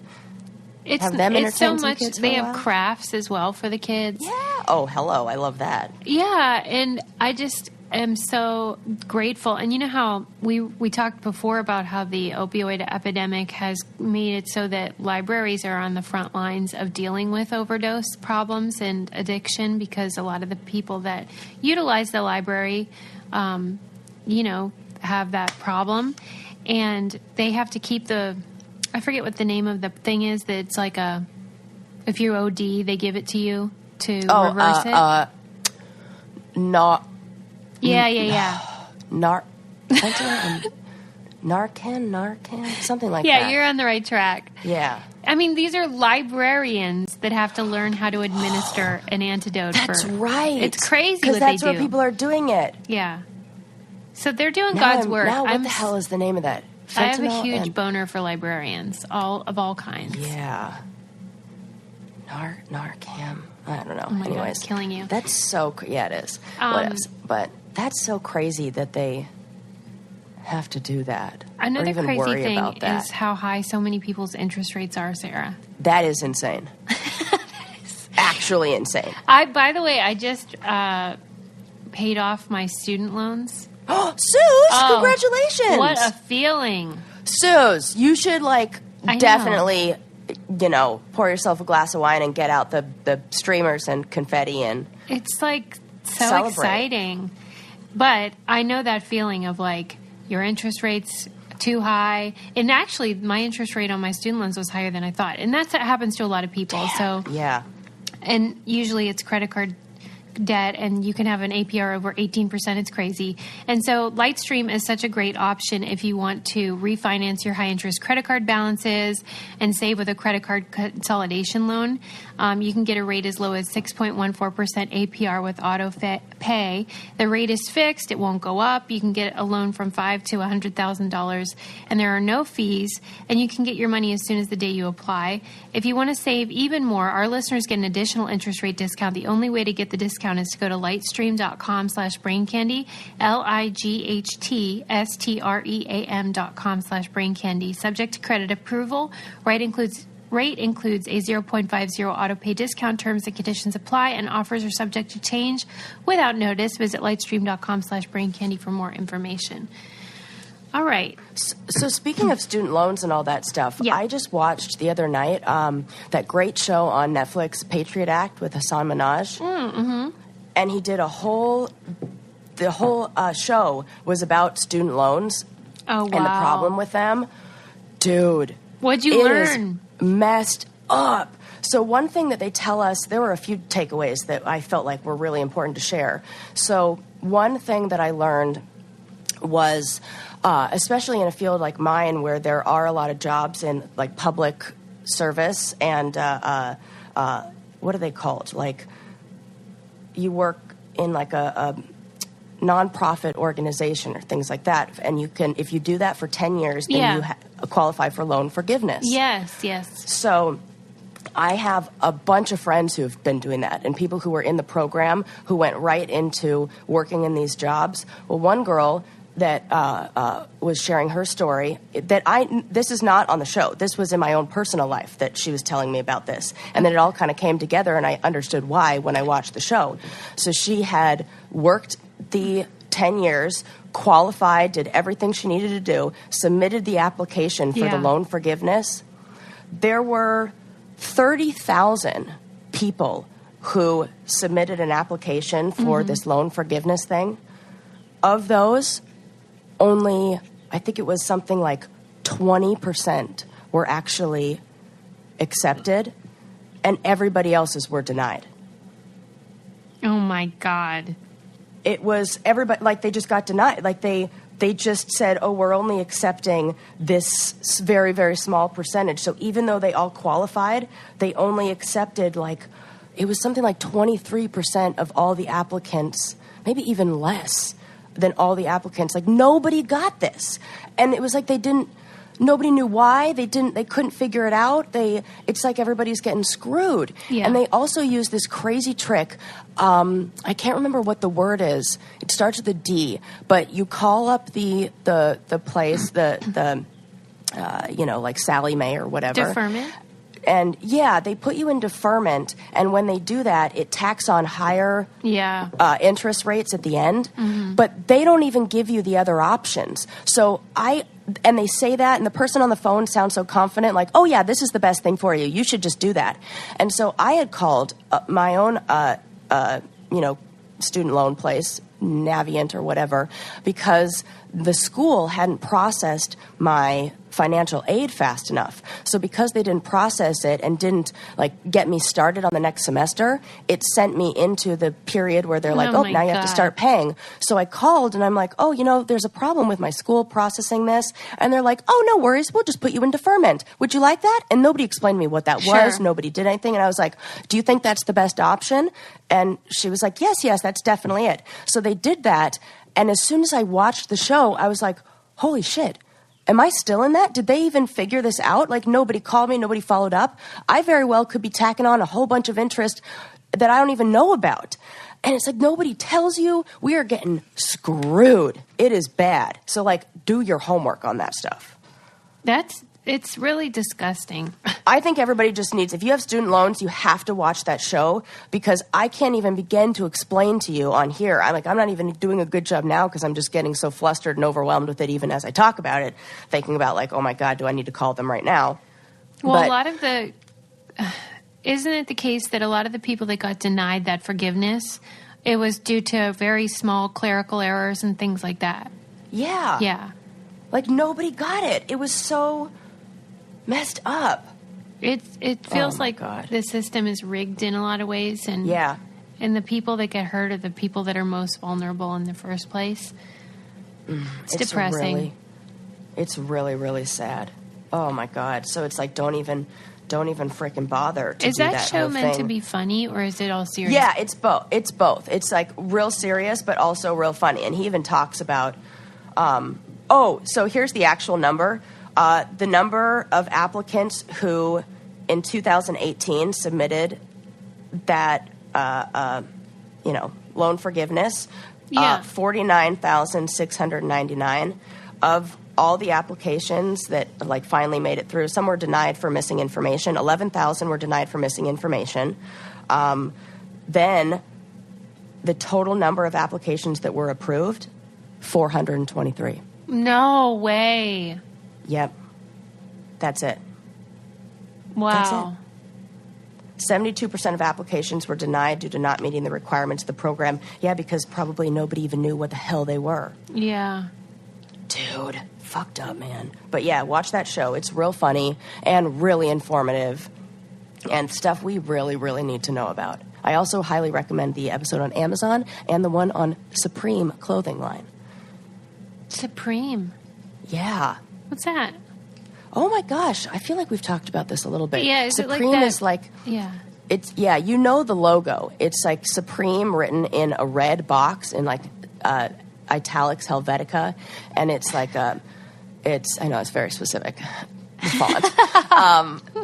have them entertain so some much. kids for They a have while. crafts as well for the kids. Yeah. Oh, hello. I love that. Yeah, and I just am so grateful. And you know how we talked before about how the opioid epidemic has made it so that libraries are on the front lines of dealing with overdose problems and addiction, because a lot of the people that utilize the library, have that problem. And they have to keep I forget what the name of the thing is, that it's like if you OD, they give it to you to reverse it. Yeah. Narcan, something like that. Yeah, you're on the right track. Yeah. I mean, these are librarians that have to learn how to administer an antidote. That's right. It's crazy because what that's they do. where people are doing it. Yeah. So they're doing God's work. Now, what the hell is the name of that? I have a Fentanyl huge boner for librarians, of all kinds. Yeah. Narcan. I don't know. Oh my God, Anyways, it's killing you. That's so... Yeah, it is. What else? But that's so crazy that they have to do that. Another or even crazy worry thing about that. is how high so many people's interest rates are, Sarah. That is insane. Actually insane. By the way, I just paid off my student loans. Oh, Suze, congratulations. What a feeling. Suze, you should I definitely, pour yourself a glass of wine and get out the streamers and confetti and it's so celebrate. exciting. But I know that feeling of your interest rate's too high. And actually, my interest rate on my student loans was higher than I thought. And that happens to a lot of people. So yeah. And usually it's credit card debt, and you can have an APR over 18%. It's crazy. And so Lightstream is such a great option if you want to refinance your high-interest credit card balances and save with a credit card consolidation loan. You can get a rate as low as 6.14% APR with auto pay. The rate is fixed. It won't go up. You can get a loan from $5,000 to $100,000, and there are no fees, and you can get your money as soon as the day you apply. If you want to save even more, our listeners get an additional interest rate discount. The only way to get the discount is to go to lightstream.com/braincandy, lightstream.com/braincandy. Subject to credit approval. Rate includes a 0.50 auto pay discount. Terms and conditions apply, and offers are subject to change without notice. Visit lightstream.com/braincandy for more information. All right. So speaking of student loans and all that stuff, Yeah. I just watched the other night that great show on Netflix, Patriot Act, with Hassan Minhaj. Mm-hmm. And he did the whole show was about student loans. Oh, wow. And the problem with them. Dude. What'd you learn? Is messed up. So one thing that they tell us, there were a few takeaways that I felt like were really important to share. So one thing that I learned was, especially in a field like mine where there are a lot of jobs in public service and what are they called? You work in a nonprofit organization or things like that, and you can, if you do that for 10 years, then you qualify for loan forgiveness. Yes. So I have a bunch of friends who have been doing that, and people who were in the program who went right into working in these jobs. Well, one girl that was sharing her story, this is not on the show. This was in my own personal life that she was telling me about this. And then it all kind of came together, and I understood why when I watched the show. So she had worked the 10 years, qualified, did everything she needed to do, submitted the application for the loan forgiveness. There were 30,000 people who submitted an application for this loan forgiveness thing. Of those, only, I think it was something like 20% were actually accepted, and everybody else's were denied. Oh, my God. It was everybody, they just got denied. They just said, oh, we're only accepting this very, very small percentage. So even though they all qualified, they only accepted, it was something like 23% of all the applicants, maybe even less than all the applicants. Nobody got this. And it was they didn't, nobody knew why. They couldn't figure it out. It's like everybody's getting screwed. Yeah. And they also use this crazy trick. I can't remember what the word is. It starts with a D, but you call up the place, like Sally Mae or whatever. Deferment. And yeah, they put you in deferment, and when they do that, it tacks on higher interest rates at the end. Mm-hmm. But they don't even give you the other options. And they say that, and the person on the phone sounds so confident, like, "Oh yeah, this is the best thing for you. You should just do that." And so I had called my own, student loan place, Navient or whatever, because the school hadn't processed my financial aid fast enough. So because they didn't process it and didn't get me started on the next semester, it sent me into the period where they're like, now you have to start paying. So I called and I'm like, there's a problem with my school processing this. And they're like, oh, no worries. We'll just put you in deferment. Would you like that? And nobody explained to me what that was. Nobody did anything. And I was like, do you think that's the best option? And she was like, yes, that's definitely it. So they did that. And as soon as I watched the show, I was like, holy shit. Am I still in that? Did they even figure this out? Nobody called me, nobody followed up. I very well could be tacking on a whole bunch of interest that I don't even know about. And it's like nobody tells you. We are getting screwed. It is bad. So do your homework on that stuff. It's really disgusting. I think everybody just needs, if you have student loans, you have to watch that show, because I can't even begin to explain to you on here. I'm not even doing a good job now because I'm just getting so flustered and overwhelmed with it even as I talk about it, thinking about oh my God, do I need to call them right now? Well, a lot of isn't it the case that a lot of the people that got denied that forgiveness, it was due to very small clerical errors and things like that? Yeah. Yeah. Nobody got it. It was so messed up. It feels the system is rigged in a lot of ways, and and the people that get hurt are the people that are most vulnerable in the first place. It's depressing. It's really, really sad. Oh my God! So it's don't even freaking bother to do that. Is that show meant to be funny, or is it all serious? Yeah, it's both. It's both. It's real serious, but also real funny. And he even talks about. So here's the actual number. The number of applicants who in 2018 submitted that, loan forgiveness, 49,699 of all the applications that finally made it through. Some were denied for missing information. 11,000 were denied for missing information. Then the total number of applications that were approved, 423. No way. Yep. That's it. Wow. That's it. 72% of applications were denied due to not meeting the requirements of the program. Yeah, because probably nobody even knew what the hell they were. Yeah. Dude, fucked up, man. But yeah, watch that show. It's real funny and really informative and stuff we really, really need to know about. I also highly recommend the episode on Amazon and the one on Supreme clothing line. Supreme? Yeah. What's that? Oh my gosh, I feel like we've talked about this a little bit. Yeah, is Supreme it is it's the logo. It's Supreme written in a red box in italics Helvetica, and it's I know it's very specific, the font.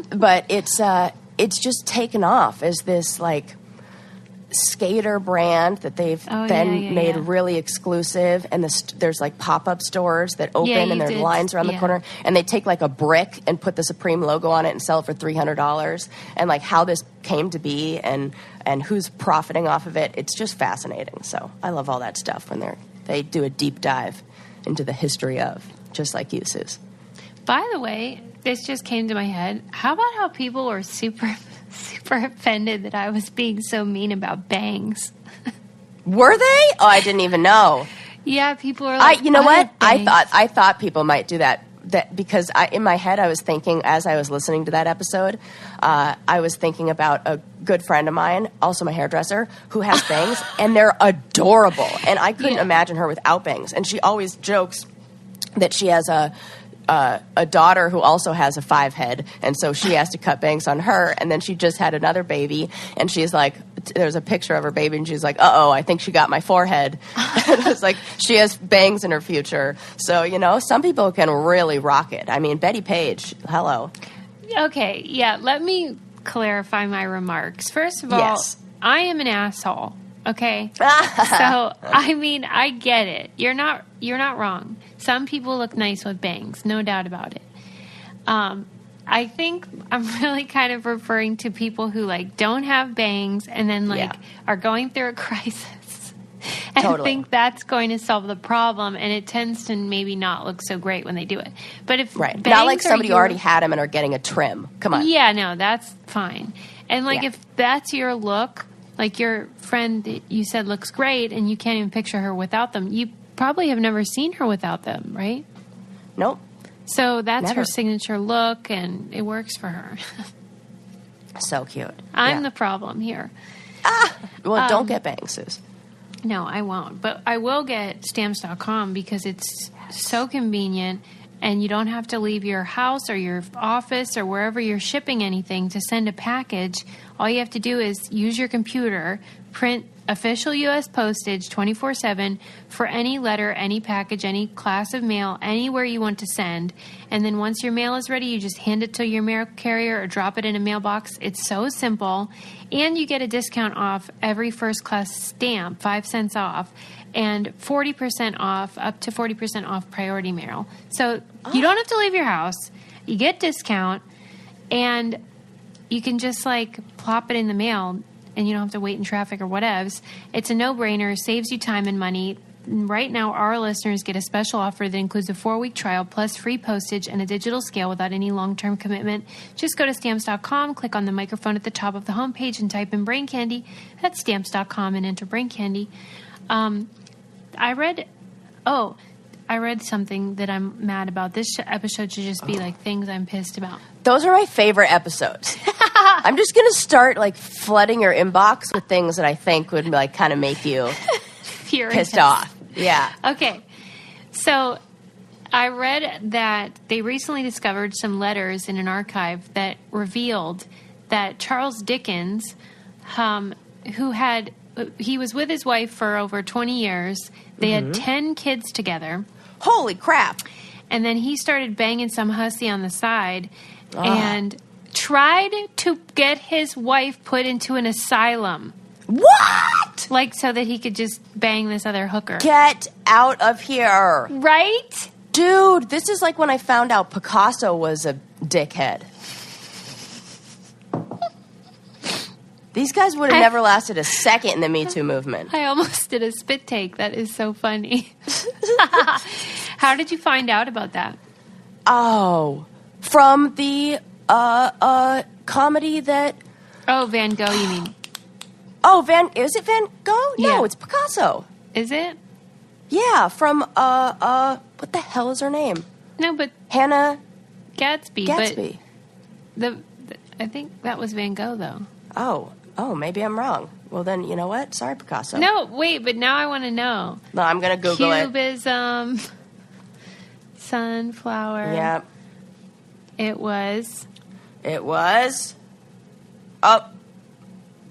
But it's just taken off as this skater brand that they've made really exclusive, and there's pop-up stores that open and there's lines around the corner, and they take a brick and put the Supreme logo on it and sell it for $300, and how this came to be and who's profiting off of it. It's just fascinating. So I love all that stuff when they do a deep dive into the history of, just like you, Suze. By the way, this just came to my head. How about how people were super offended that I was being so mean about bangs? Were they? Oh, I didn't even know. Yeah, people are you know what? I thought people might do that because in my head I was thinking, as I was listening to that episode, I was thinking about a good friend of mine, also my hairdresser, who has bangs, and they're adorable. And I couldn't imagine her without bangs. And she always jokes that she has a daughter who also has a 5 head, and so she has to cut bangs on her. And then she just had another baby, and she's like, there's a picture of her baby, and she's like, uh-oh, I think she got my forehead. And it was like, she has bangs in her future. So, some people can really rock it. I mean, Betty Page, hello. Okay, yeah, let me clarify my remarks. First of all, Yes. I am an asshole, okay? So, I mean, I get it. You're not wrong. Some people look nice with bangs, no doubt about it. I think I'm really kind of referring to people who, don't have bangs and then, are going through a crisis. And Totally. think that's going to solve the problem, and it tends to maybe not look so great when they do it. But if Right. bangs Not like somebody are already had them and are getting a trim. Come on. Yeah, no, that's fine. And, Yeah. if that's your look, like your friend that you said looks great and you can't even picture her without them, you probably have never seen her without them, right? Nope. So that's Never. her signature look, and it works for her. So cute. I'm Yeah. the problem here. Well, don't get bangs, Suze. No, I won't. But I will get Stamps.com because it's so convenient, and you don't have to leave your house or your office or wherever you're shipping anything to send a package. All you have to do is use your computer, print official U.S. postage 24/7 for any letter, any package, any class of mail, anywhere you want to send. And then once your mail is ready, you just hand it to your mail carrier or drop it in a mailbox. It's so simple. And you get a discount off every first class stamp, 5 cents off, and 40% off, up to 40% off priority mail. So you don't have to leave your house. You get discount, and you can just plop it in the mail, and you don't have to wait in traffic or whatevs. It's a no-brainer, saves you time and money. Right now, our listeners get a special offer that includes a 4-week trial plus free postage and a digital scale without any long-term commitment. Just go to Stamps.com, click on the microphone at the top of the homepage, and type in Brain Candy. That's Stamps.com, and enter Brain Candy. I read something that I'm mad about. This episode should just be things I'm pissed about. Those are my favorite episodes. I'm just going to start flooding your inbox with things that I think would kind of make you pissed off. Yeah. Okay. So I read that they recently discovered some letters in an archive that revealed that Charles Dickens, he was with his wife for over 20 years. They had 10 kids together. Holy crap. And then he started banging some hussy on the side and tried to get his wife put into an asylum. What? So that he could just bang this other hooker. Get out of here. Right? Dude, this is like when I found out Picasso was a dickhead. These guys would have never lasted a second in the Me Too movement. I almost did a spit take. That is so funny. How did you find out about that? Oh, from the comedy that... Oh, Van Gogh, you mean? Oh, is it Van Gogh? Yeah. No, it's Picasso. Is it? Yeah, from, what the hell is her name? No, but Hannah Gatsby. Gatsby. But I think that was Van Gogh, though. Oh, maybe I'm wrong. Well, then, you know what? Sorry, Picasso. No, wait, but now I want to know. No, I'm going to Google it. Cubism, sunflower. Yeah. It was. Oh,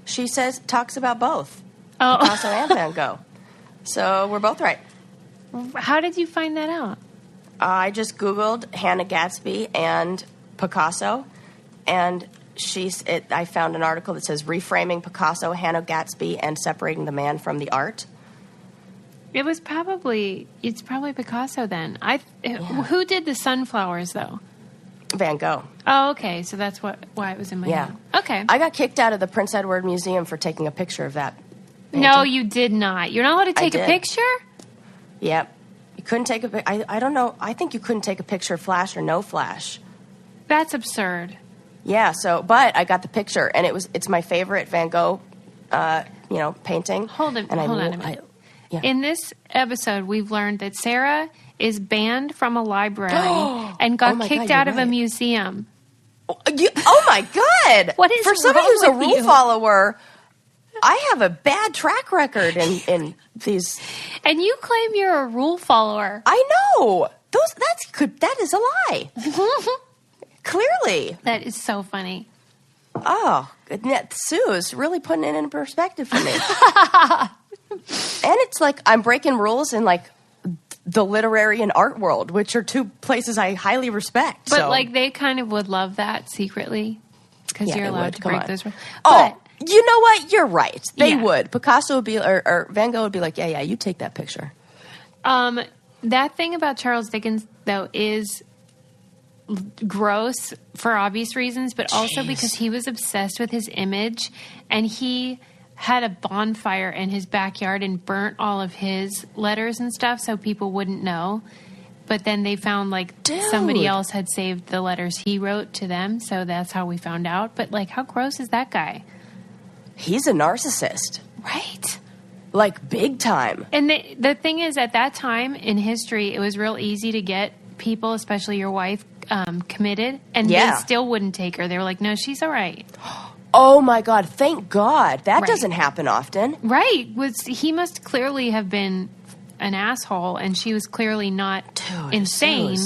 she talks about both. Oh. Picasso and Van Gogh. So we're both right. How did you find that out? I just Googled Hannah Gatsby and Picasso, and I found an article that says Reframing Picasso, Hannah Gatsby, and Separating the Man from the Art. It's probably Picasso then. Who did the sunflowers, though? Van Gogh. Oh, okay. So that's why it was in my head. Okay. I got kicked out of the Prince Edward Museum for taking a picture of that painting. No, you did not. You're not allowed to take a picture? Yep. You couldn't take I don't know. I think you couldn't take a picture flash or no flash. That's absurd. Yeah, but I got the picture, and it's my favorite Van Gogh, painting. Hold on a minute. In this episode, we've learned that Sarah is banned from a library and got kicked out of a museum. Oh my God! What is for somebody who's a wrong with rule you? follower? I have a bad track record in these. And you claim you're a rule follower. I know. That is a lie. Clearly. That is so funny. Oh, Sue is really putting it in perspective for me. And it's like I'm breaking rules in like the literary and art world, which are two places I highly respect. But like they kind of would love that secretly because you're allowed to break those rules. Oh, you know what? You're right. They would. Picasso would be, or Van Gogh would be like, yeah, you take that picture. That thing about Charles Dickens, though, is gross for obvious reasons, but also because he was obsessed with his image, and he had a bonfire in his backyard and burnt all of his letters and stuff so people wouldn't know. But then they found like somebody else had saved the letters he wrote to them, so that's how we found out. But like, how gross is that guy? He's a narcissist. Right. Like big time. And the thing is, at that time in history, it was real easy to get people, especially your wife, committed, and they still wouldn't take her. They were like, no, she's all right. Oh my God, thank God. That doesn't happen often. Right. He must clearly have been an asshole, and she was clearly not insane.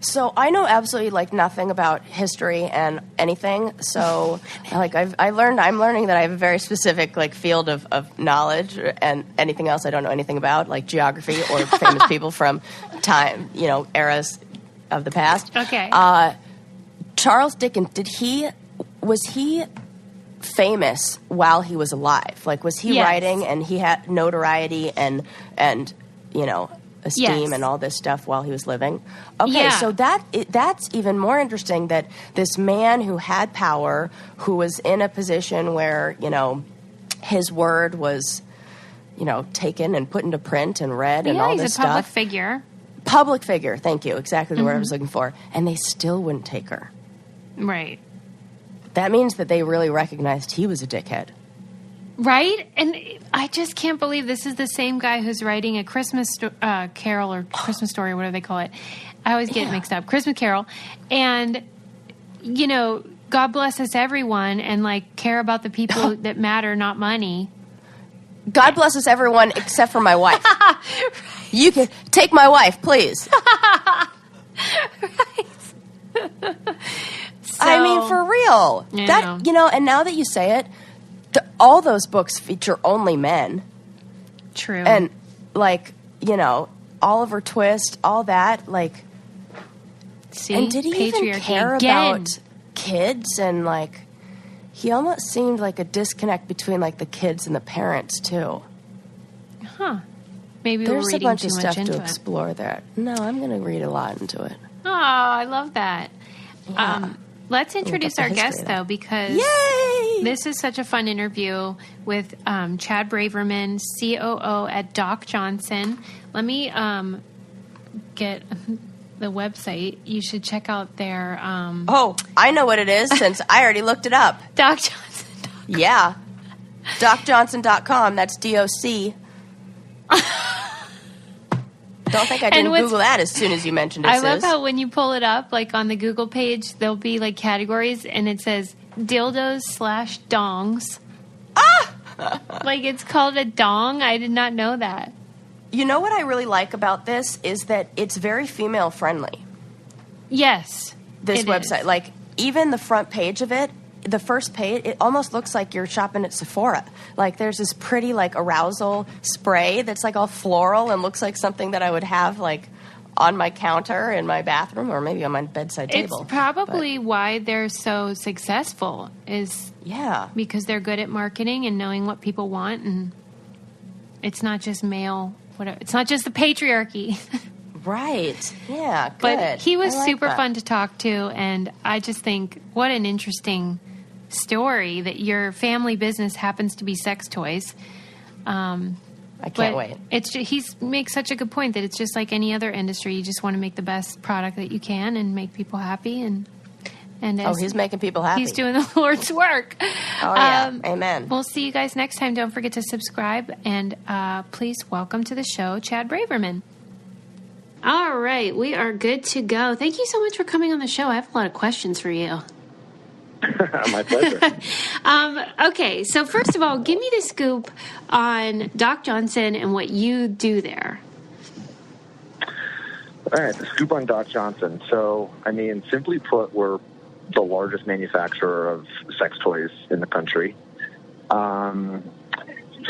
So I know absolutely like nothing about history and anything. So like I'm learning that I have a very specific like field of knowledge, and anything else I don't know anything about, like geography or famous people from time, eras of the past. Okay. Charles Dickens, was he famous while he was alive? Like, was he writing and he had notoriety and esteem and all this stuff while he was living? Okay, so that's even more interesting, that this man who had power, who was in a position where, his word was, taken and put into print and read and all this stuff. Yeah, he's a public figure. Public figure, thank you. Exactly the word I was looking for. And they still wouldn't take her. Right. That means that they really recognized he was a dickhead. Right? And I just can't believe this is the same guy who's writing a Christmas Carol or Christmas Story, or whatever they call it. I always get it mixed up. Christmas Carol. And, God bless us everyone, and, like, care about the people that matter, not money. God bless us everyone except for my wife. Right. You can take my wife, please. Right. I mean, for real. And now that you say it, all those books feature only men. True. And, like, Oliver Twist, all that, like... See? And did he even care about kids? And, like, he almost seemed like a disconnect between, like, the kids and the parents, too. Huh. Maybe there's we're reading a bunch too of much stuff into to it. explore there. No, I'm going to read a lot into it. Oh, I love that. Yeah. Let's introduce our guest, though, because this is such a fun interview with Chad Braverman, COO at Doc Johnson. Let me get the website. You should check out their... I know what it is, since I already looked it up. Doc Johnson. Yeah. DocJohnson.com. That's DOC. Don't think I didn't Google that as soon as you mentioned it. I love how when you pull it up, like on the Google page, there'll be like categories, and it says dildos/dongs. Like it's called a dong. I did not know that. You know what I really like about this is that it's very female friendly. Yes, this website, like even the front page of it. The first page, it almost looks like you're shopping at Sephora. Like there's this pretty like arousal spray that's like all floral and looks like something that I would have like on my counter in my bathroom or maybe on my bedside table. It's probably why they're so successful is because they're good at marketing and knowing what people want, and it's not just male, whatever. It's not just the patriarchy. Right. Yeah, good. But he was super fun to talk to, and I just think what an interesting story that your family business happens to be sex toys. I can't wait. He makes such a good point that it's just like any other industry. You just want to make the best product that you can and make people happy. And he's making people happy. He's doing the Lord's work. Oh, yeah. Amen. We'll see you guys next time. Don't forget to subscribe. And please welcome to the show, Chad Braverman. All right. We are good to go. Thank you so much for coming on the show. I have a lot of questions for you. My pleasure. Okay, so first of all, give me the scoop on Doc Johnson and what you do there. All right, the scoop on Doc Johnson. So, I mean, simply put, we're the largest manufacturer of sex toys in the country.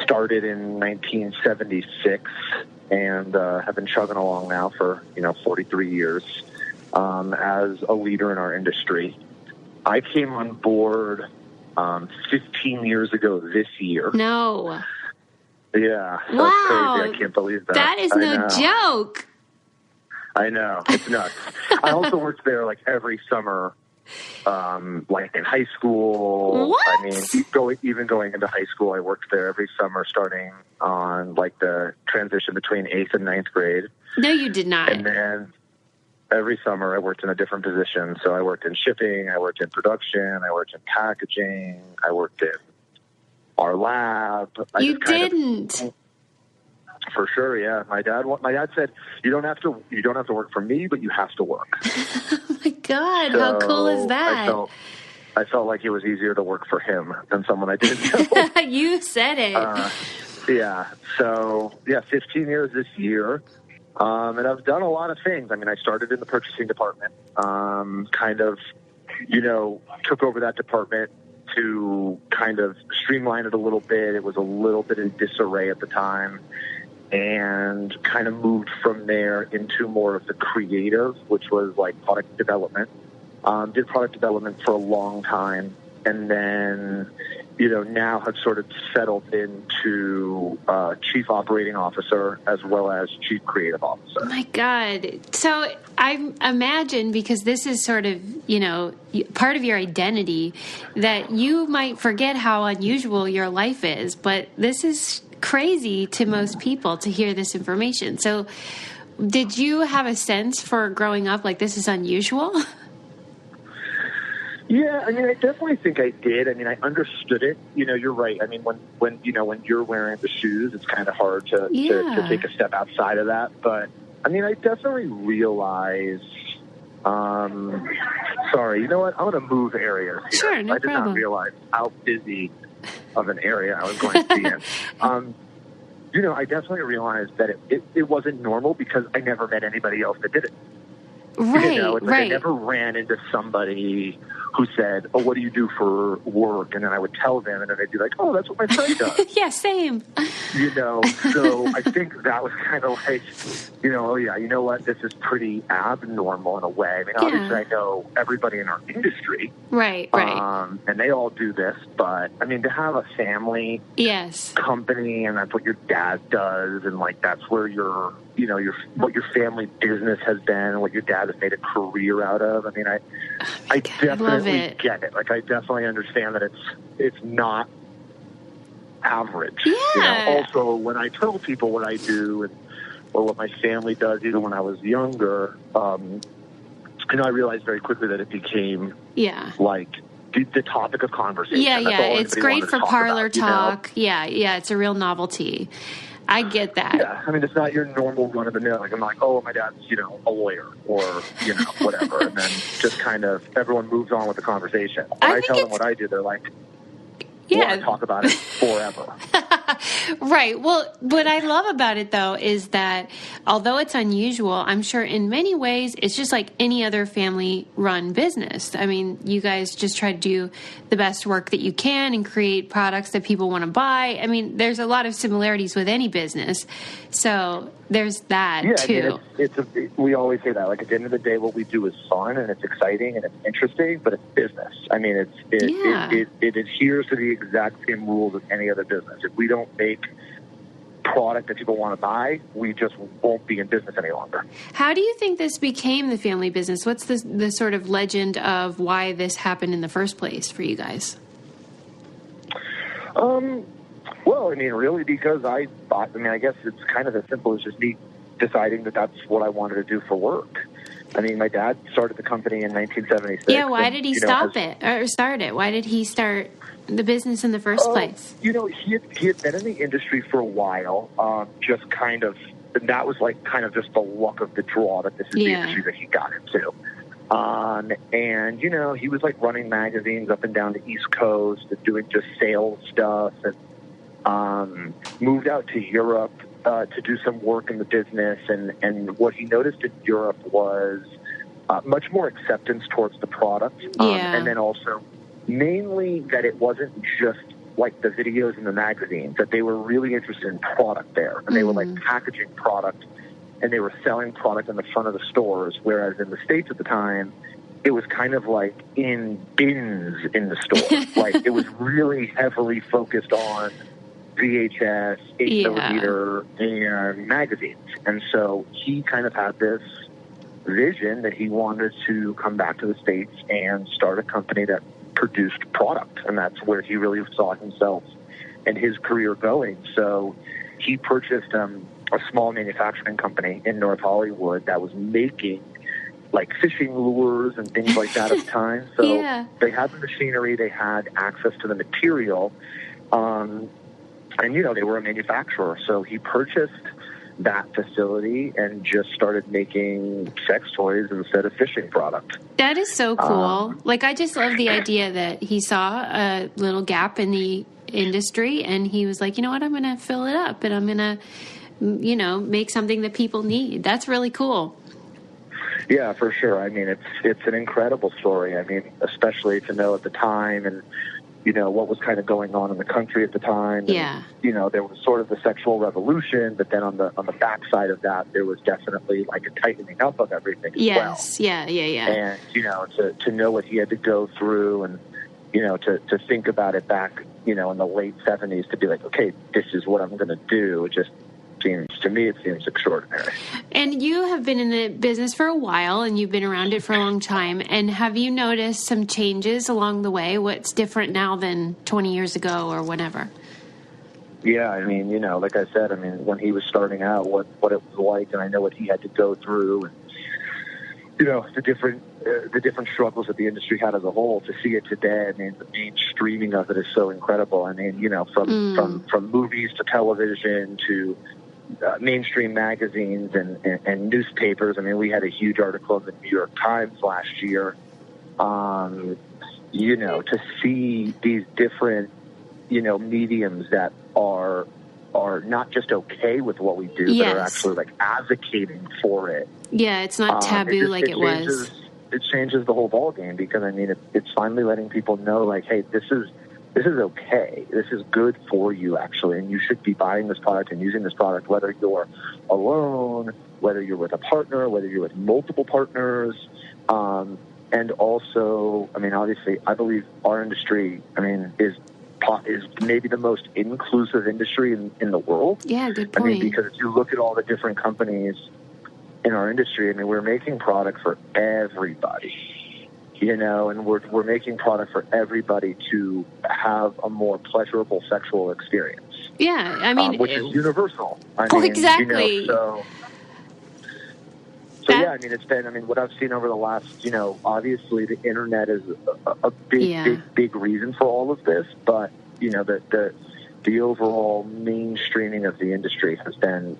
Started in 1976 and have been chugging along now for, 43 years as a leader in our industry. I came on board 15 years ago this year. No. Yeah. So wow. It's crazy. I can't believe that. That is no joke. I know. It's nuts. I also worked there like every summer, like in high school. What? I mean, even going into high school, I worked there every summer starting on like the transition between 8th and 9th grade. No, you did not. And then every summer I worked in a different position. So I worked in shipping, I worked in production, I worked in packaging, I worked in our lab. You didn't. For sure, yeah. My dad said, you don't have to work for me, but you have to work. Oh my God, so how cool is that? I felt like it was easier to work for him than someone I didn't know. You said it. Yeah. So, 15 years this year. And I've done a lot of things. I mean, I started in the purchasing department, took over that department to kind of streamline it a little bit. It was a little bit in disarray at the time, and kind of moved from there into more of the creative, which was like product development. Did product development for a long time, and then, now have sort of settled into chief operating officer as well as chief creative officer. Oh my God. So I imagine, because this is sort of, part of your identity, that you might forget how unusual your life is, but this is crazy to most people to hear this information. So did you have a sense for growing up like this is unusual? Yeah, I mean, I definitely think I did. I mean, I understood it. You're right. I mean, when you're wearing the shoes, it's kind of hard to take a step outside of that. But I mean, I definitely realized. Sorry, you know what? I'm going to move areas here. Sure, no I did problem. not realize how busy of an area I was going to be in. I definitely realized that it wasn't normal because I never met anybody else that did it. Right, right. I never ran into somebody who said, "Oh, what do you do for work?" And then I would tell them, and then they'd be like, "Oh, that's what my friend does." Yeah, same. So I think that was kind of like, oh yeah, you know what? This is pretty abnormal in a way. I mean, obviously I know everybody in our industry. Right. And they all do this, but I mean, to have a family company, and that's what your dad does, and like that's where what your family business has been, what your dad has made a career out of. I mean, I definitely get it. Like, I definitely understand that it's not average. Yeah. Also, when I tell people what I do or what my family does, even when I was younger, I realized very quickly that it became like the topic of conversation. Yeah. It's great for parlor talk. Yeah. It's a real novelty. I get that. Yeah, I mean, it's not your normal run of the mill. Like, I'm like, oh, my dad's, a lawyer or, whatever. And then just kind of everyone moves on with the conversation. When I tell them what I do, they're like, want to talk about it forever. Right. Well, what I love about it, though, is that although it's unusual, I'm sure in many ways it's just like any other family-run business. I mean, you guys just try to do the best work that you can and create products that people want to buy. I mean, there's a lot of similarities with any business. So there's that, too. I mean, we always say that. Like, at the end of the day, what we do is fun and it's exciting and it's interesting, but it's business. I mean, it adheres to the exact same rules as any other business. If we don't make product that people want to buy, we just won't be in business any longer. How do you think this became the family business? What's the sort of legend of why this happened in the first place for you guys? Well, I mean, really, because I guess it's kind of as simple as just me deciding that that's what I wanted to do for work. I mean, my dad started the company in 1976. Yeah, why did he start it? Why did he start the business in the first place? He had been in the industry for a while, just kind of, and that was like kind of just the luck of the draw that this is the industry that he got into. And, he was like running magazines up and down the East Coast and doing just sales stuff, and moved out to Europe to do some work in the business, and what he noticed in Europe was much more acceptance towards the product, and then also mainly that it wasn't just like the videos and the magazines, that they were really interested in product there, and they were like packaging product, and they were selling product in the front of the stores, whereas in the States at the time, it was kind of like in bins in the store. Like it was really heavily focused on VHS, 8mm, and magazines. And so he kind of had this vision that he wanted to come back to the States and start a company that produced product. And that's where he really saw himself and his career going. So he purchased a small manufacturing company in North Hollywood that was making like fishing lures and things like that at the time. So they had the machinery, they had access to the material, and, you know, they were a manufacturer. So he purchased that facility and just started making sex toys instead of fishing product. That is so cool. Like, I just love the idea that he saw a little gap in the industry and he was like, you know what, I'm going to fill it up and I'm going to, you know, make something that people need. That's really cool. Yeah, for sure. I mean, it's an incredible story. I mean, especially to know at the time and, you know, what was kind of going on in the country at the time. And, you know, there was sort of the sexual revolution, but then on the backside of that, there was definitely like a tightening up of everything as well. Yeah. And, you know, to know what he had to go through and, you know, to think about it back, you know, in the late 70s, to be like, okay, this is what I'm going to do. It just seems, to me, it seems extraordinary. And you have been in the business for a while and you've been around it for a long time. And have you noticed some changes along the way? What's different now than 20 years ago or whatever? Yeah, I mean, you know, like I said, I mean, when he was starting out, what it was like, and I know what he had to go through, and, you know, the different struggles that the industry had as a whole. To see it today, I mean, the mainstreaming of it is so incredible. I mean, you know, from movies to television to mainstream magazines and newspapers. I mean, we had a huge article in the New York Times last year. You know, to see these different, you know, mediums that are not just okay with what we do, but are actually like advocating for it. Yeah, it's not taboo like it was. It changes the whole ball game, because I mean, it's finally letting people know, like, hey, this is okay. This is good for you, actually, and you should be buying this product and using this product, whether you're alone, whether you're with a partner, whether you're with multiple partners. And also, I mean, obviously, I believe our industry, I mean, is maybe the most inclusive industry in the world. Yeah, good point. I mean, because if you look at all the different companies in our industry, I mean, we're making product for everybody. You know, and we're making product for everybody to have a more pleasurable sexual experience. Yeah, I mean, which is universal. I mean, exactly. You know, so yeah, I mean, it's been. I mean, what I've seen over the last, you know, obviously the internet is a big reason for all of this, but you know, the overall mainstreaming of the industry has been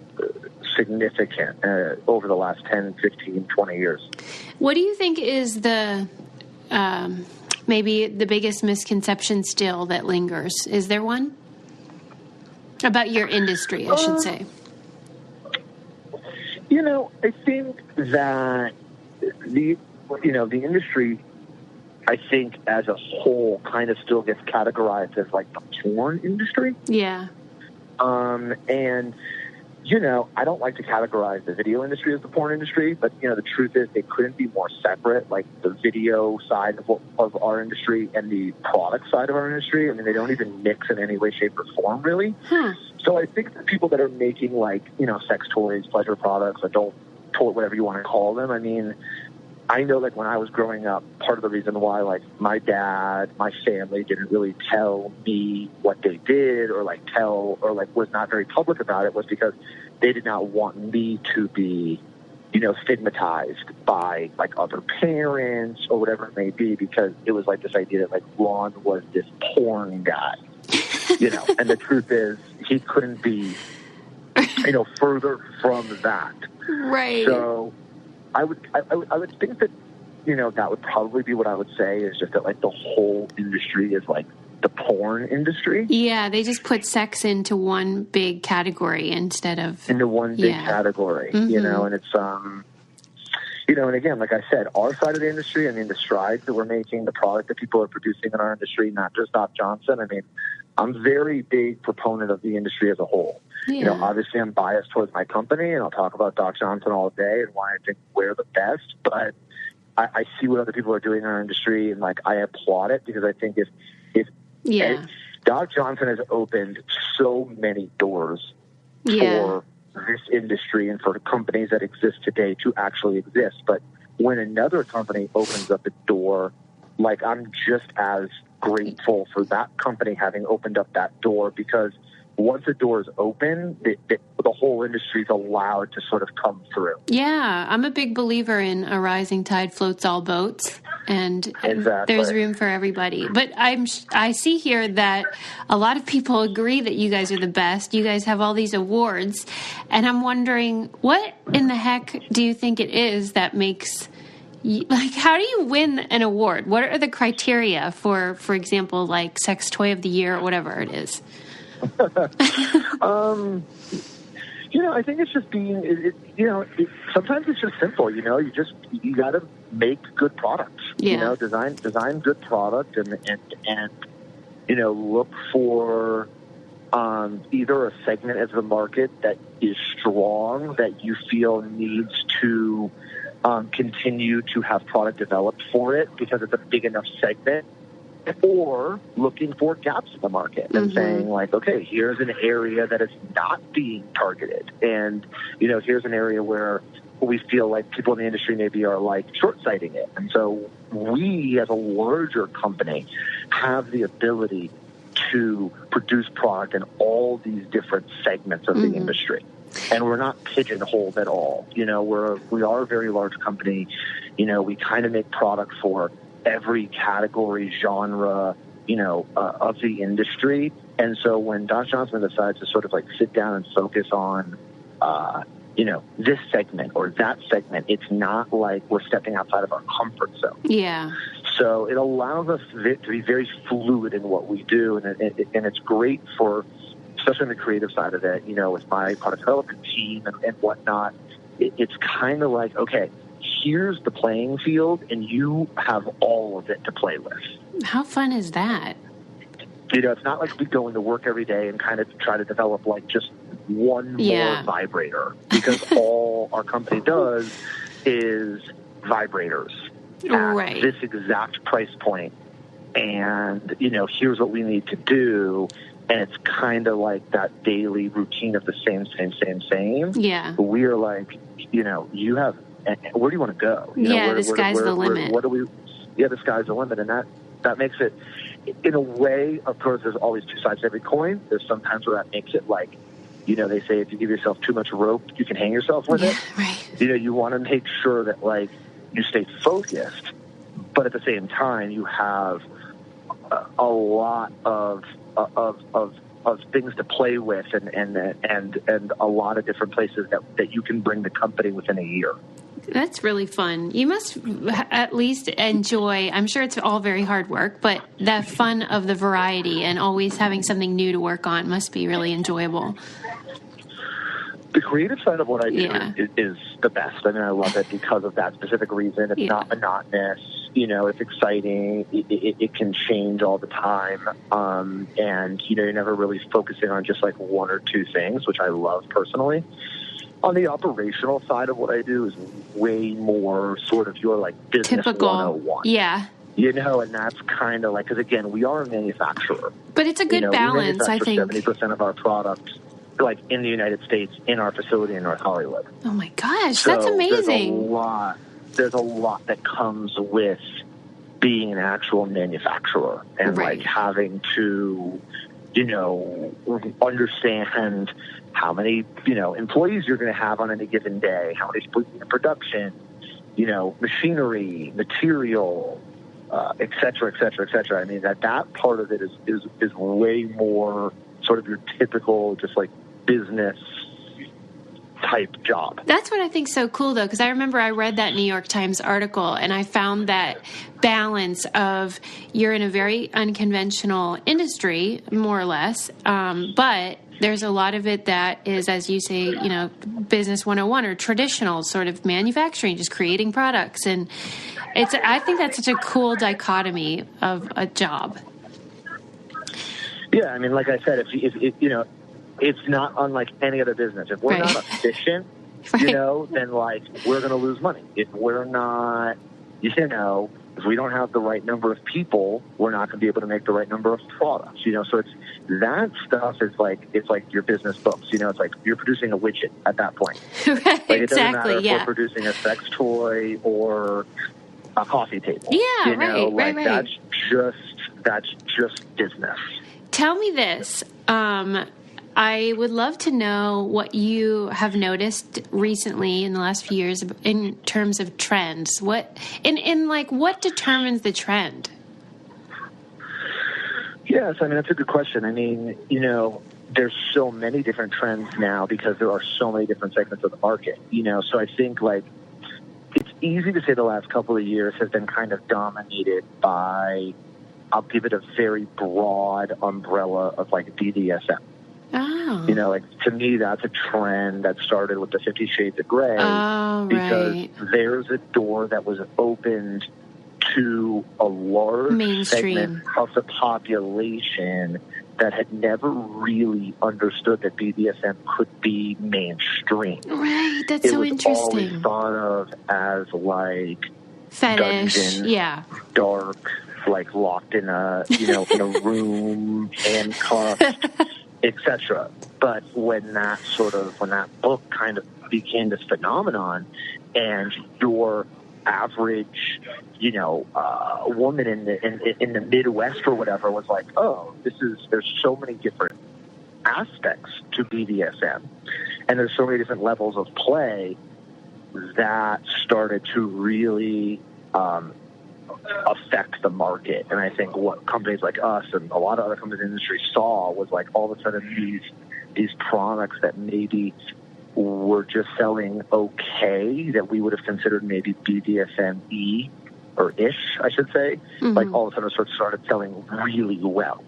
significant over the last 10, 15, 20 years. What do you think is the maybe the biggest misconception still that lingers? Is there one? About your industry, I should say. You know, I think that the industry, I think as a whole, kind of still gets categorized as like the porn industry. Yeah. And, you know, I don't like to categorize the video industry as the porn industry, but, you know, the truth is they couldn't be more separate, like the video side of our industry and the product side of our industry. I mean, they don't even mix in any way, shape, or form, really. So I think the people that are making, like, you know, sex toys, pleasure products, adult toy, whatever you want to call them, I mean, I know, like, when I was growing up, part of the reason why, like, my dad, my family didn't really tell me what they did or was not very public about it was because they did not want me to be, you know, stigmatized by, like, other parents or whatever it may be, because it was, like, this idea that, like, Ron was this porn guy, you know, and the truth is he couldn't be, you know, further from that. Right. So I would think that, you know, that would probably be what I would say, is just that, like, the whole industry is, like, the porn industry. Yeah, they just put sex into one big category instead of... Into one big category, you know, and it's, you know, and again, like I said, our side of the industry, I mean, the strides that we're making, the product that people are producing in our industry, not just Doc Johnson. I mean, I'm very big proponent of the industry as a whole. Yeah. You know, obviously I'm biased towards my company, and I'll talk about Doc Johnson all day and why I think we're the best, but I see what other people are doing in our industry, and, like, I applaud it, because I think if Doc Johnson has opened so many doors for this industry and for companies that exist today to actually exist. But when another company opens up a door, like, I'm just as grateful for that company having opened up that door, because once a door is open, the whole industry is allowed to sort of come through. Yeah, I'm a big believer in a rising tide floats all boats, and there's room for everybody. But I see here that a lot of people agree that you guys are the best. You guys have all these awards, and I'm wondering, what in the heck do you think it is that makes... Like, how do you win an award? What are the criteria for example, like Sex Toy of the Year or whatever it is? You know, I think it's just being, sometimes it's just simple, you know, you got to make good products, you know, design good product and, you know, look for, either a segment of the market that is strong, that you feel needs to, continue to have product developed for it because it's a big enough segment, or looking for gaps in the market and saying, like, okay, here's an area that is not being targeted. And, you know, here's an area where we feel like people in the industry maybe are, like, short-sighting it. And so we, as a larger company, have the ability to produce product in all these different segments of the industry. And we're not pigeonholed at all. You know, we are a very large company. You know, we kind of make product for every category, genre, you know, of the industry. And so when Doc Johnson decides to sort of, like, sit down and focus on, you know, this segment or that segment, it's not like we're stepping outside of our comfort zone. Yeah. So it allows us to be very fluid in what we do. And it's great for, especially on the creative side of it, you know, with my product development team and whatnot. It's kind of like, okay, here's the playing field, and you have all of it to play with. How fun is that? You know, it's not like we go into work every day and kind of try to develop, like, just one more vibrator, because all our company does is vibrators at this exact price point. And, you know, here's what we need to do. And it's kind of like that daily routine of the same. Yeah. But we are like, you know, you have, where do you want to go? You know, the sky's the limit. The sky's the limit. And that makes it, in a way, of course, there's always two sides to every coin. There's sometimes where that makes it like, you know, they say if you give yourself too much rope, you can hang yourself with it. Right. You know, you want to make sure that, like, you stay focused, but at the same time, you have a lot of things to play with and a lot of different places that you can bring the company within a year. That's really fun. You must at least enjoy, I'm sure it's all very hard work, but the fun of the variety and always having something new to work on must be really enjoyable. The creative side of what I do is the best. I mean, I love it because of that specific reason. It's not monotonous. You know, it's exciting. It can change all the time. And, you know, you're never really focusing on just, like, one or two things, which I love personally. On the operational side of what I do is way more sort of your, like, business typical 101. Yeah. You know, and that's kind of like, because again, we are a manufacturer. But it's a good balance, I think. 70% of our product, like, in the United States, in our facility in North Hollywood. Oh my gosh, that's amazing. There's a lot that comes with being an actual manufacturer and like having to, you know, understand how many, you know, employees you're going to have on any given day, how many people in production, you know, machinery, material, et cetera, et cetera, et cetera. I mean, that part of it is way more sort of your typical, just like business type job. That's what I think so cool, though, because I remember I read that New York Times article, and I found that balance of you're in a very unconventional industry, more or less, but there's a lot of it that is, as you say, you know, business 101 or traditional sort of manufacturing, just creating products. And I think that's such a cool dichotomy of a job. Yeah, I mean, like I said, if you know, it's not unlike any other business. If we're not efficient, you know, then like we're going to lose money. If we're not, you know, if we don't have the right number of people, we're not going to be able to make the right number of products. You know, so it's that stuff is like it's like your business books. You know, it's like you're producing a widget at that point. Right, like it doesn't exactly. matter if we're producing a sex toy or a coffee table. Yeah, you know, right. That's just business. Tell me this. I would love to know what you have noticed recently in the last few years in terms of trends. What determines the trend? Yes, I mean, that's a good question. I mean, you know, there's so many different trends now because there are so many different segments of the market, you know, so I think like it's easy to say the last couple of years has been kind of dominated by, I'll give it a very broad umbrella of like BDSM. Oh. You know, like to me, that's a trend that started with the 50 Shades of Grey. Oh, because right. there's a door that was opened to a large segment of the population that had never really understood that BDSM could be mainstream. Right, that's so interesting. It was always thought of as like fetish, dungeon, dark, like locked in a in a room, handcuffed, etc. But when that book kind of became this phenomenon, and your average, woman in the Midwest or whatever was like, oh, there's so many different aspects to BDSM, and there's so many different levels of play that started to really affect the market. And I think what companies like us and a lot of other companies in the industry saw was like all of a sudden these products that maybe were just selling okay, that we would have considered maybe BDSM-y or ish, I should say, like all of a sudden sort of started selling really well.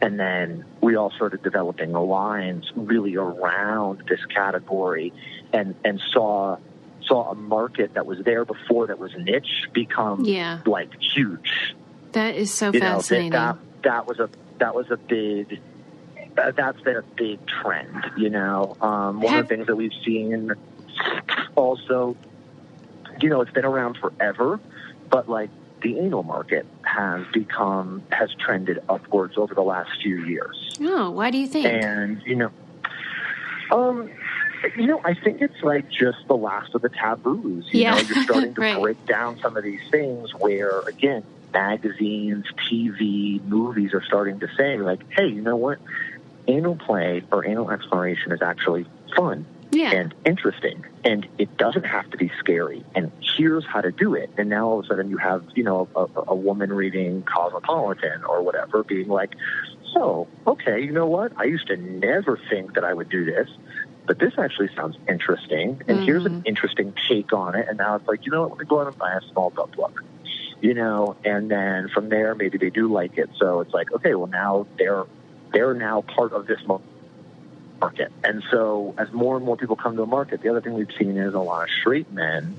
And then we all started developing lines really around this category and saw a market that was there before that was niche become like huge. That is so fascinating. That's been a big trend, One of the things that we've seen also, it's been around forever, but like the anal market has trended upwards over the last few years. Oh, why do you think? And, I think it's like just the last of the taboos. You're starting to break down some of these things where, again, magazines, TV, movies are starting to say, like, hey, you know what? Anal play or anal exploration is actually fun and interesting, and it doesn't have to be scary, and here's how to do it. And now all of a sudden you have, a woman reading Cosmopolitan or whatever being like, so, okay, you know what? I used to never think that I would do this, but this actually sounds interesting, and here's an interesting take on it. And now it's like, you know what, let me go out and buy a small butt plug, and then from there, maybe they do like it. So it's like, okay, well, now they're now part of this market. And so as more and more people come to a market, the other thing we've seen is a lot of straight men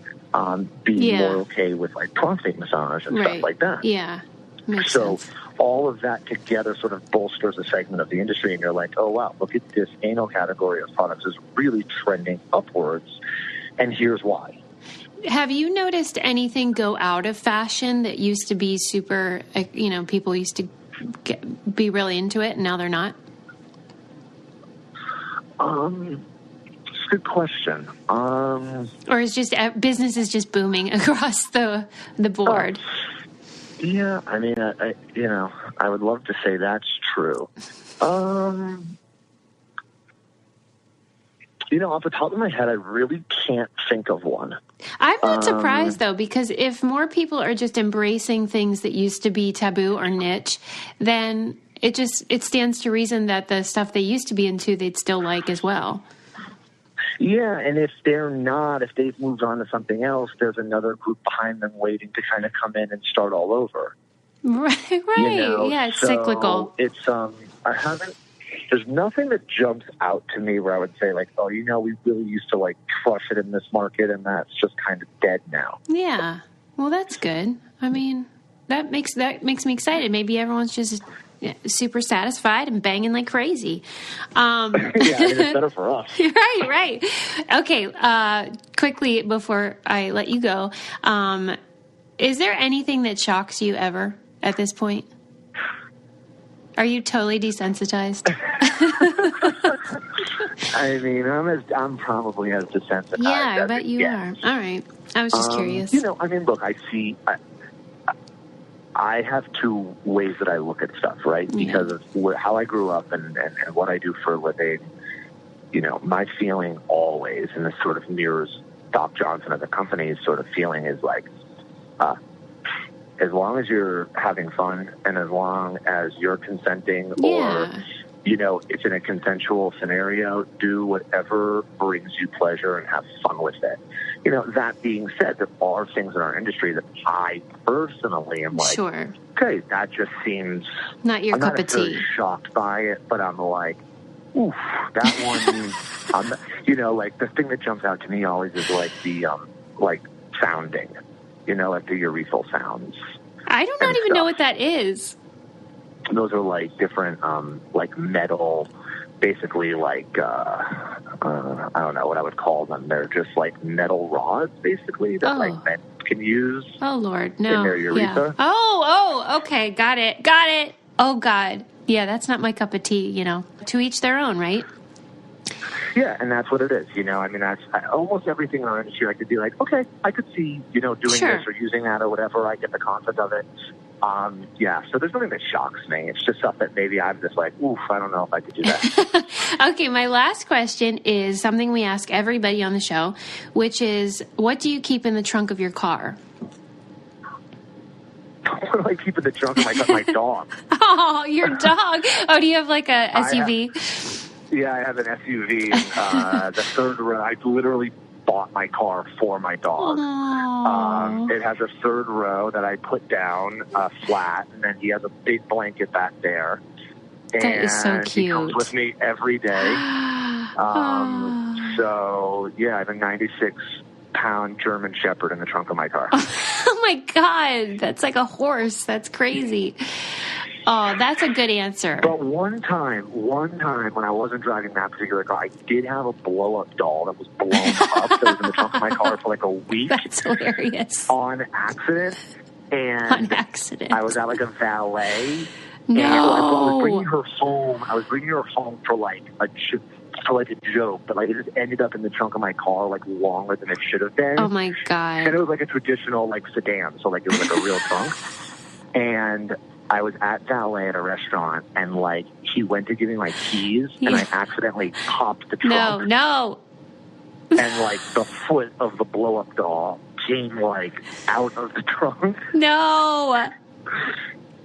being more okay with like prostate massage and stuff like that. Yeah. Makes so sense. All of that together sort of bolsters a segment of the industry, and you're like, oh, wow, look at this anal category of products is really trending upwards, and here's why. Have you noticed anything go out of fashion that used to be super, people used to be really into it, and now they're not? It's a good question. Or is just business is just booming across the board? Yeah, I mean, I would love to say that's true. Off the top of my head, I really can't think of one. I'm not surprised, though, because if more people are just embracing things that used to be taboo or niche, then it stands to reason that the stuff they used to be into, they'd still like as well. Yeah, and if they're not, if they've moved on to something else, there's another group behind them waiting to kind of come in and start all over. Right. You know? Yeah, it's so cyclical. It's there's nothing that jumps out to me where I would say like, oh, you know, we really used to like crush it in this market, and that's just kind of dead now. Yeah. Well, that's good. I mean, that makes me excited. Maybe everyone's just super satisfied and banging like crazy. Yeah, I mean, it's better for us. Right. Okay. Quickly before I let you go, is there anything that shocks you ever at this point? Are you totally desensitized? I mean, I'm probably as desensitized. Yeah, I as bet it you gets. are. All right. I was just curious. You know, I mean, look, I have two ways that I look at stuff, right? Because of how I grew up and what I do for a living. You know, my feeling always, and this sort of mirrors Doc Johnson as a company's sort of feeling, is like, as long as you're having fun and as long as you're consenting or, you know, it's in a consensual scenario, do whatever brings you pleasure and have fun with it. You know, that being said, there are things in our industry that I personally am like, okay, that just seems not your cup of tea. I'm shocked by it, but I'm like, oof, that one, you know, like the thing that jumps out to me always is like the, like sounding, you know, like the urethral sounds. I do not even know what that is. Those are like different, like metal, basically like, I don't know what I would call them. They're just like metal rods, basically, that like men can use. Oh, Lord, no. In their urethra. Yeah. Oh, okay, got it. Oh, God. Yeah, that's not my cup of tea, you know. To each their own, right? Yeah, and that's what it is, you know. I mean, that's almost everything in our industry. I could be like, okay, I could see, you know, doing this or using that or whatever. I get the concept of it. Yeah, so there's nothing that shocks me. It's just stuff that maybe I'm just like, oof, I don't know if I could do that. Okay, my last question is something we ask everybody on the show, which is, what do you keep in the trunk of your car? What do I keep in the trunk of my dog? Oh, your dog. Oh, do you have like a SUV? Yeah, I have an SUV. And, the third row, I literally bought my car for my dog. It has a third row that I put down flat, and then he has a big blanket back there. That is so cute. He comes with me every day. So, yeah, I have a 96-pound German Shepherd in the trunk of my car. Oh, my God. That's like a horse. That's crazy. Oh, that's a good answer. But one time when I wasn't driving that particular car, I did have a blow-up doll that was blown up that was in the trunk of my car for like a week. That's hilarious. On accident. And I was at like a valet. No. And I was bringing her home for like a joke, but like it just ended up in the trunk of my car like longer than it should have been. Oh my God. And it was like a traditional like sedan, so like it was like a real trunk. And I was at valet at a restaurant, and like he went to give me my keys, and I accidentally popped the trunk. No. And like the foot of the blow-up doll came like out of the trunk. No.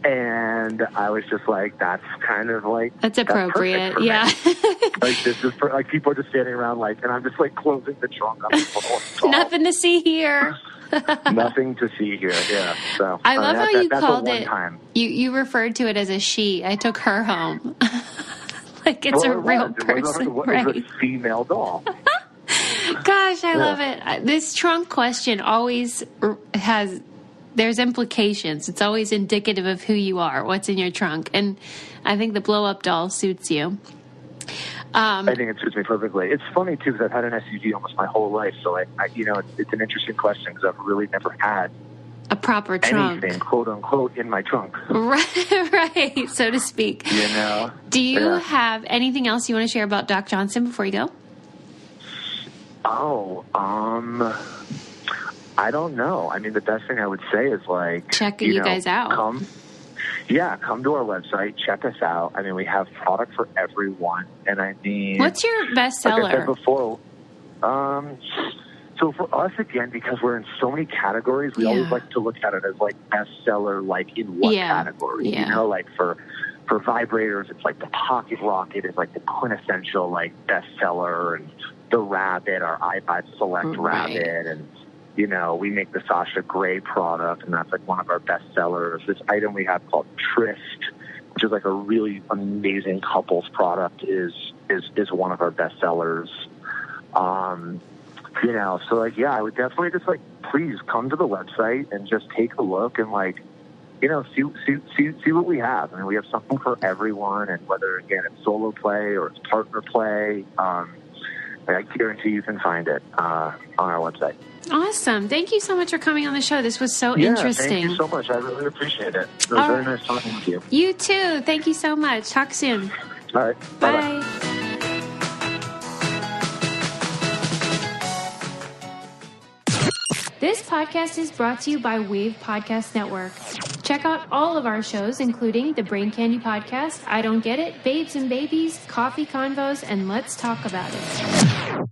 And I was just like, that's kind of like that's appropriate. That's yeah. Like this is like people are just standing around like, and I'm just like closing the trunk up. Nothing to see here. Nothing to see here. Yeah. So I love how you called it. Time. You referred to it as a she. I took her home. Like it's a real person, right? It was a female doll. Gosh, I love it. This trunk question always has. There's implications. It's always indicative of who you are, what's in your trunk. And I think the blow-up doll suits you. I think it suits me perfectly. It's funny, too, because I've had an SUV almost my whole life. So, you know, it's an interesting question because I've really never had a proper trunk. Anything, quote-unquote, in my trunk. Right, so to speak. You know? Do you have anything else you want to share about Doc Johnson before you go? I don't know. I mean, the best thing I would say is like... Check you guys out. Come to our website. Check us out. I mean, we have product for everyone. And I mean... What's your best seller? Like I said before, so for us, again, because we're in so many categories, we always like to look at it as like bestseller, like in what category? Yeah. You know, like for vibrators, it's like the Pocket Rocket is like the quintessential like bestseller, and the Rabbit, our iPod Select Rabbit, and, you know, we make the Sasha Grey product, and that's like one of our best sellers. This item we have called Tryst, which is like a really amazing couples product, is one of our best sellers. You know, so like, yeah, I would definitely just like, please come to the website and just take a look and like, you know, see what we have. I mean, we have something for everyone, and whether, again, it's solo play or it's partner play, I guarantee you can find it on our website. Awesome. Thank you so much for coming on the show. This was so interesting. Thank you so much. I really appreciate it. It was very nice talking with you. You too. Thank you so much. Talk soon. All right. Bye. Bye-bye. This podcast is brought to you by Wave Podcast Network. Check out all of our shows, including the Brain Candy Podcast, I Don't Get It, Babes and Babies, Coffee Convos, and Let's Talk About It.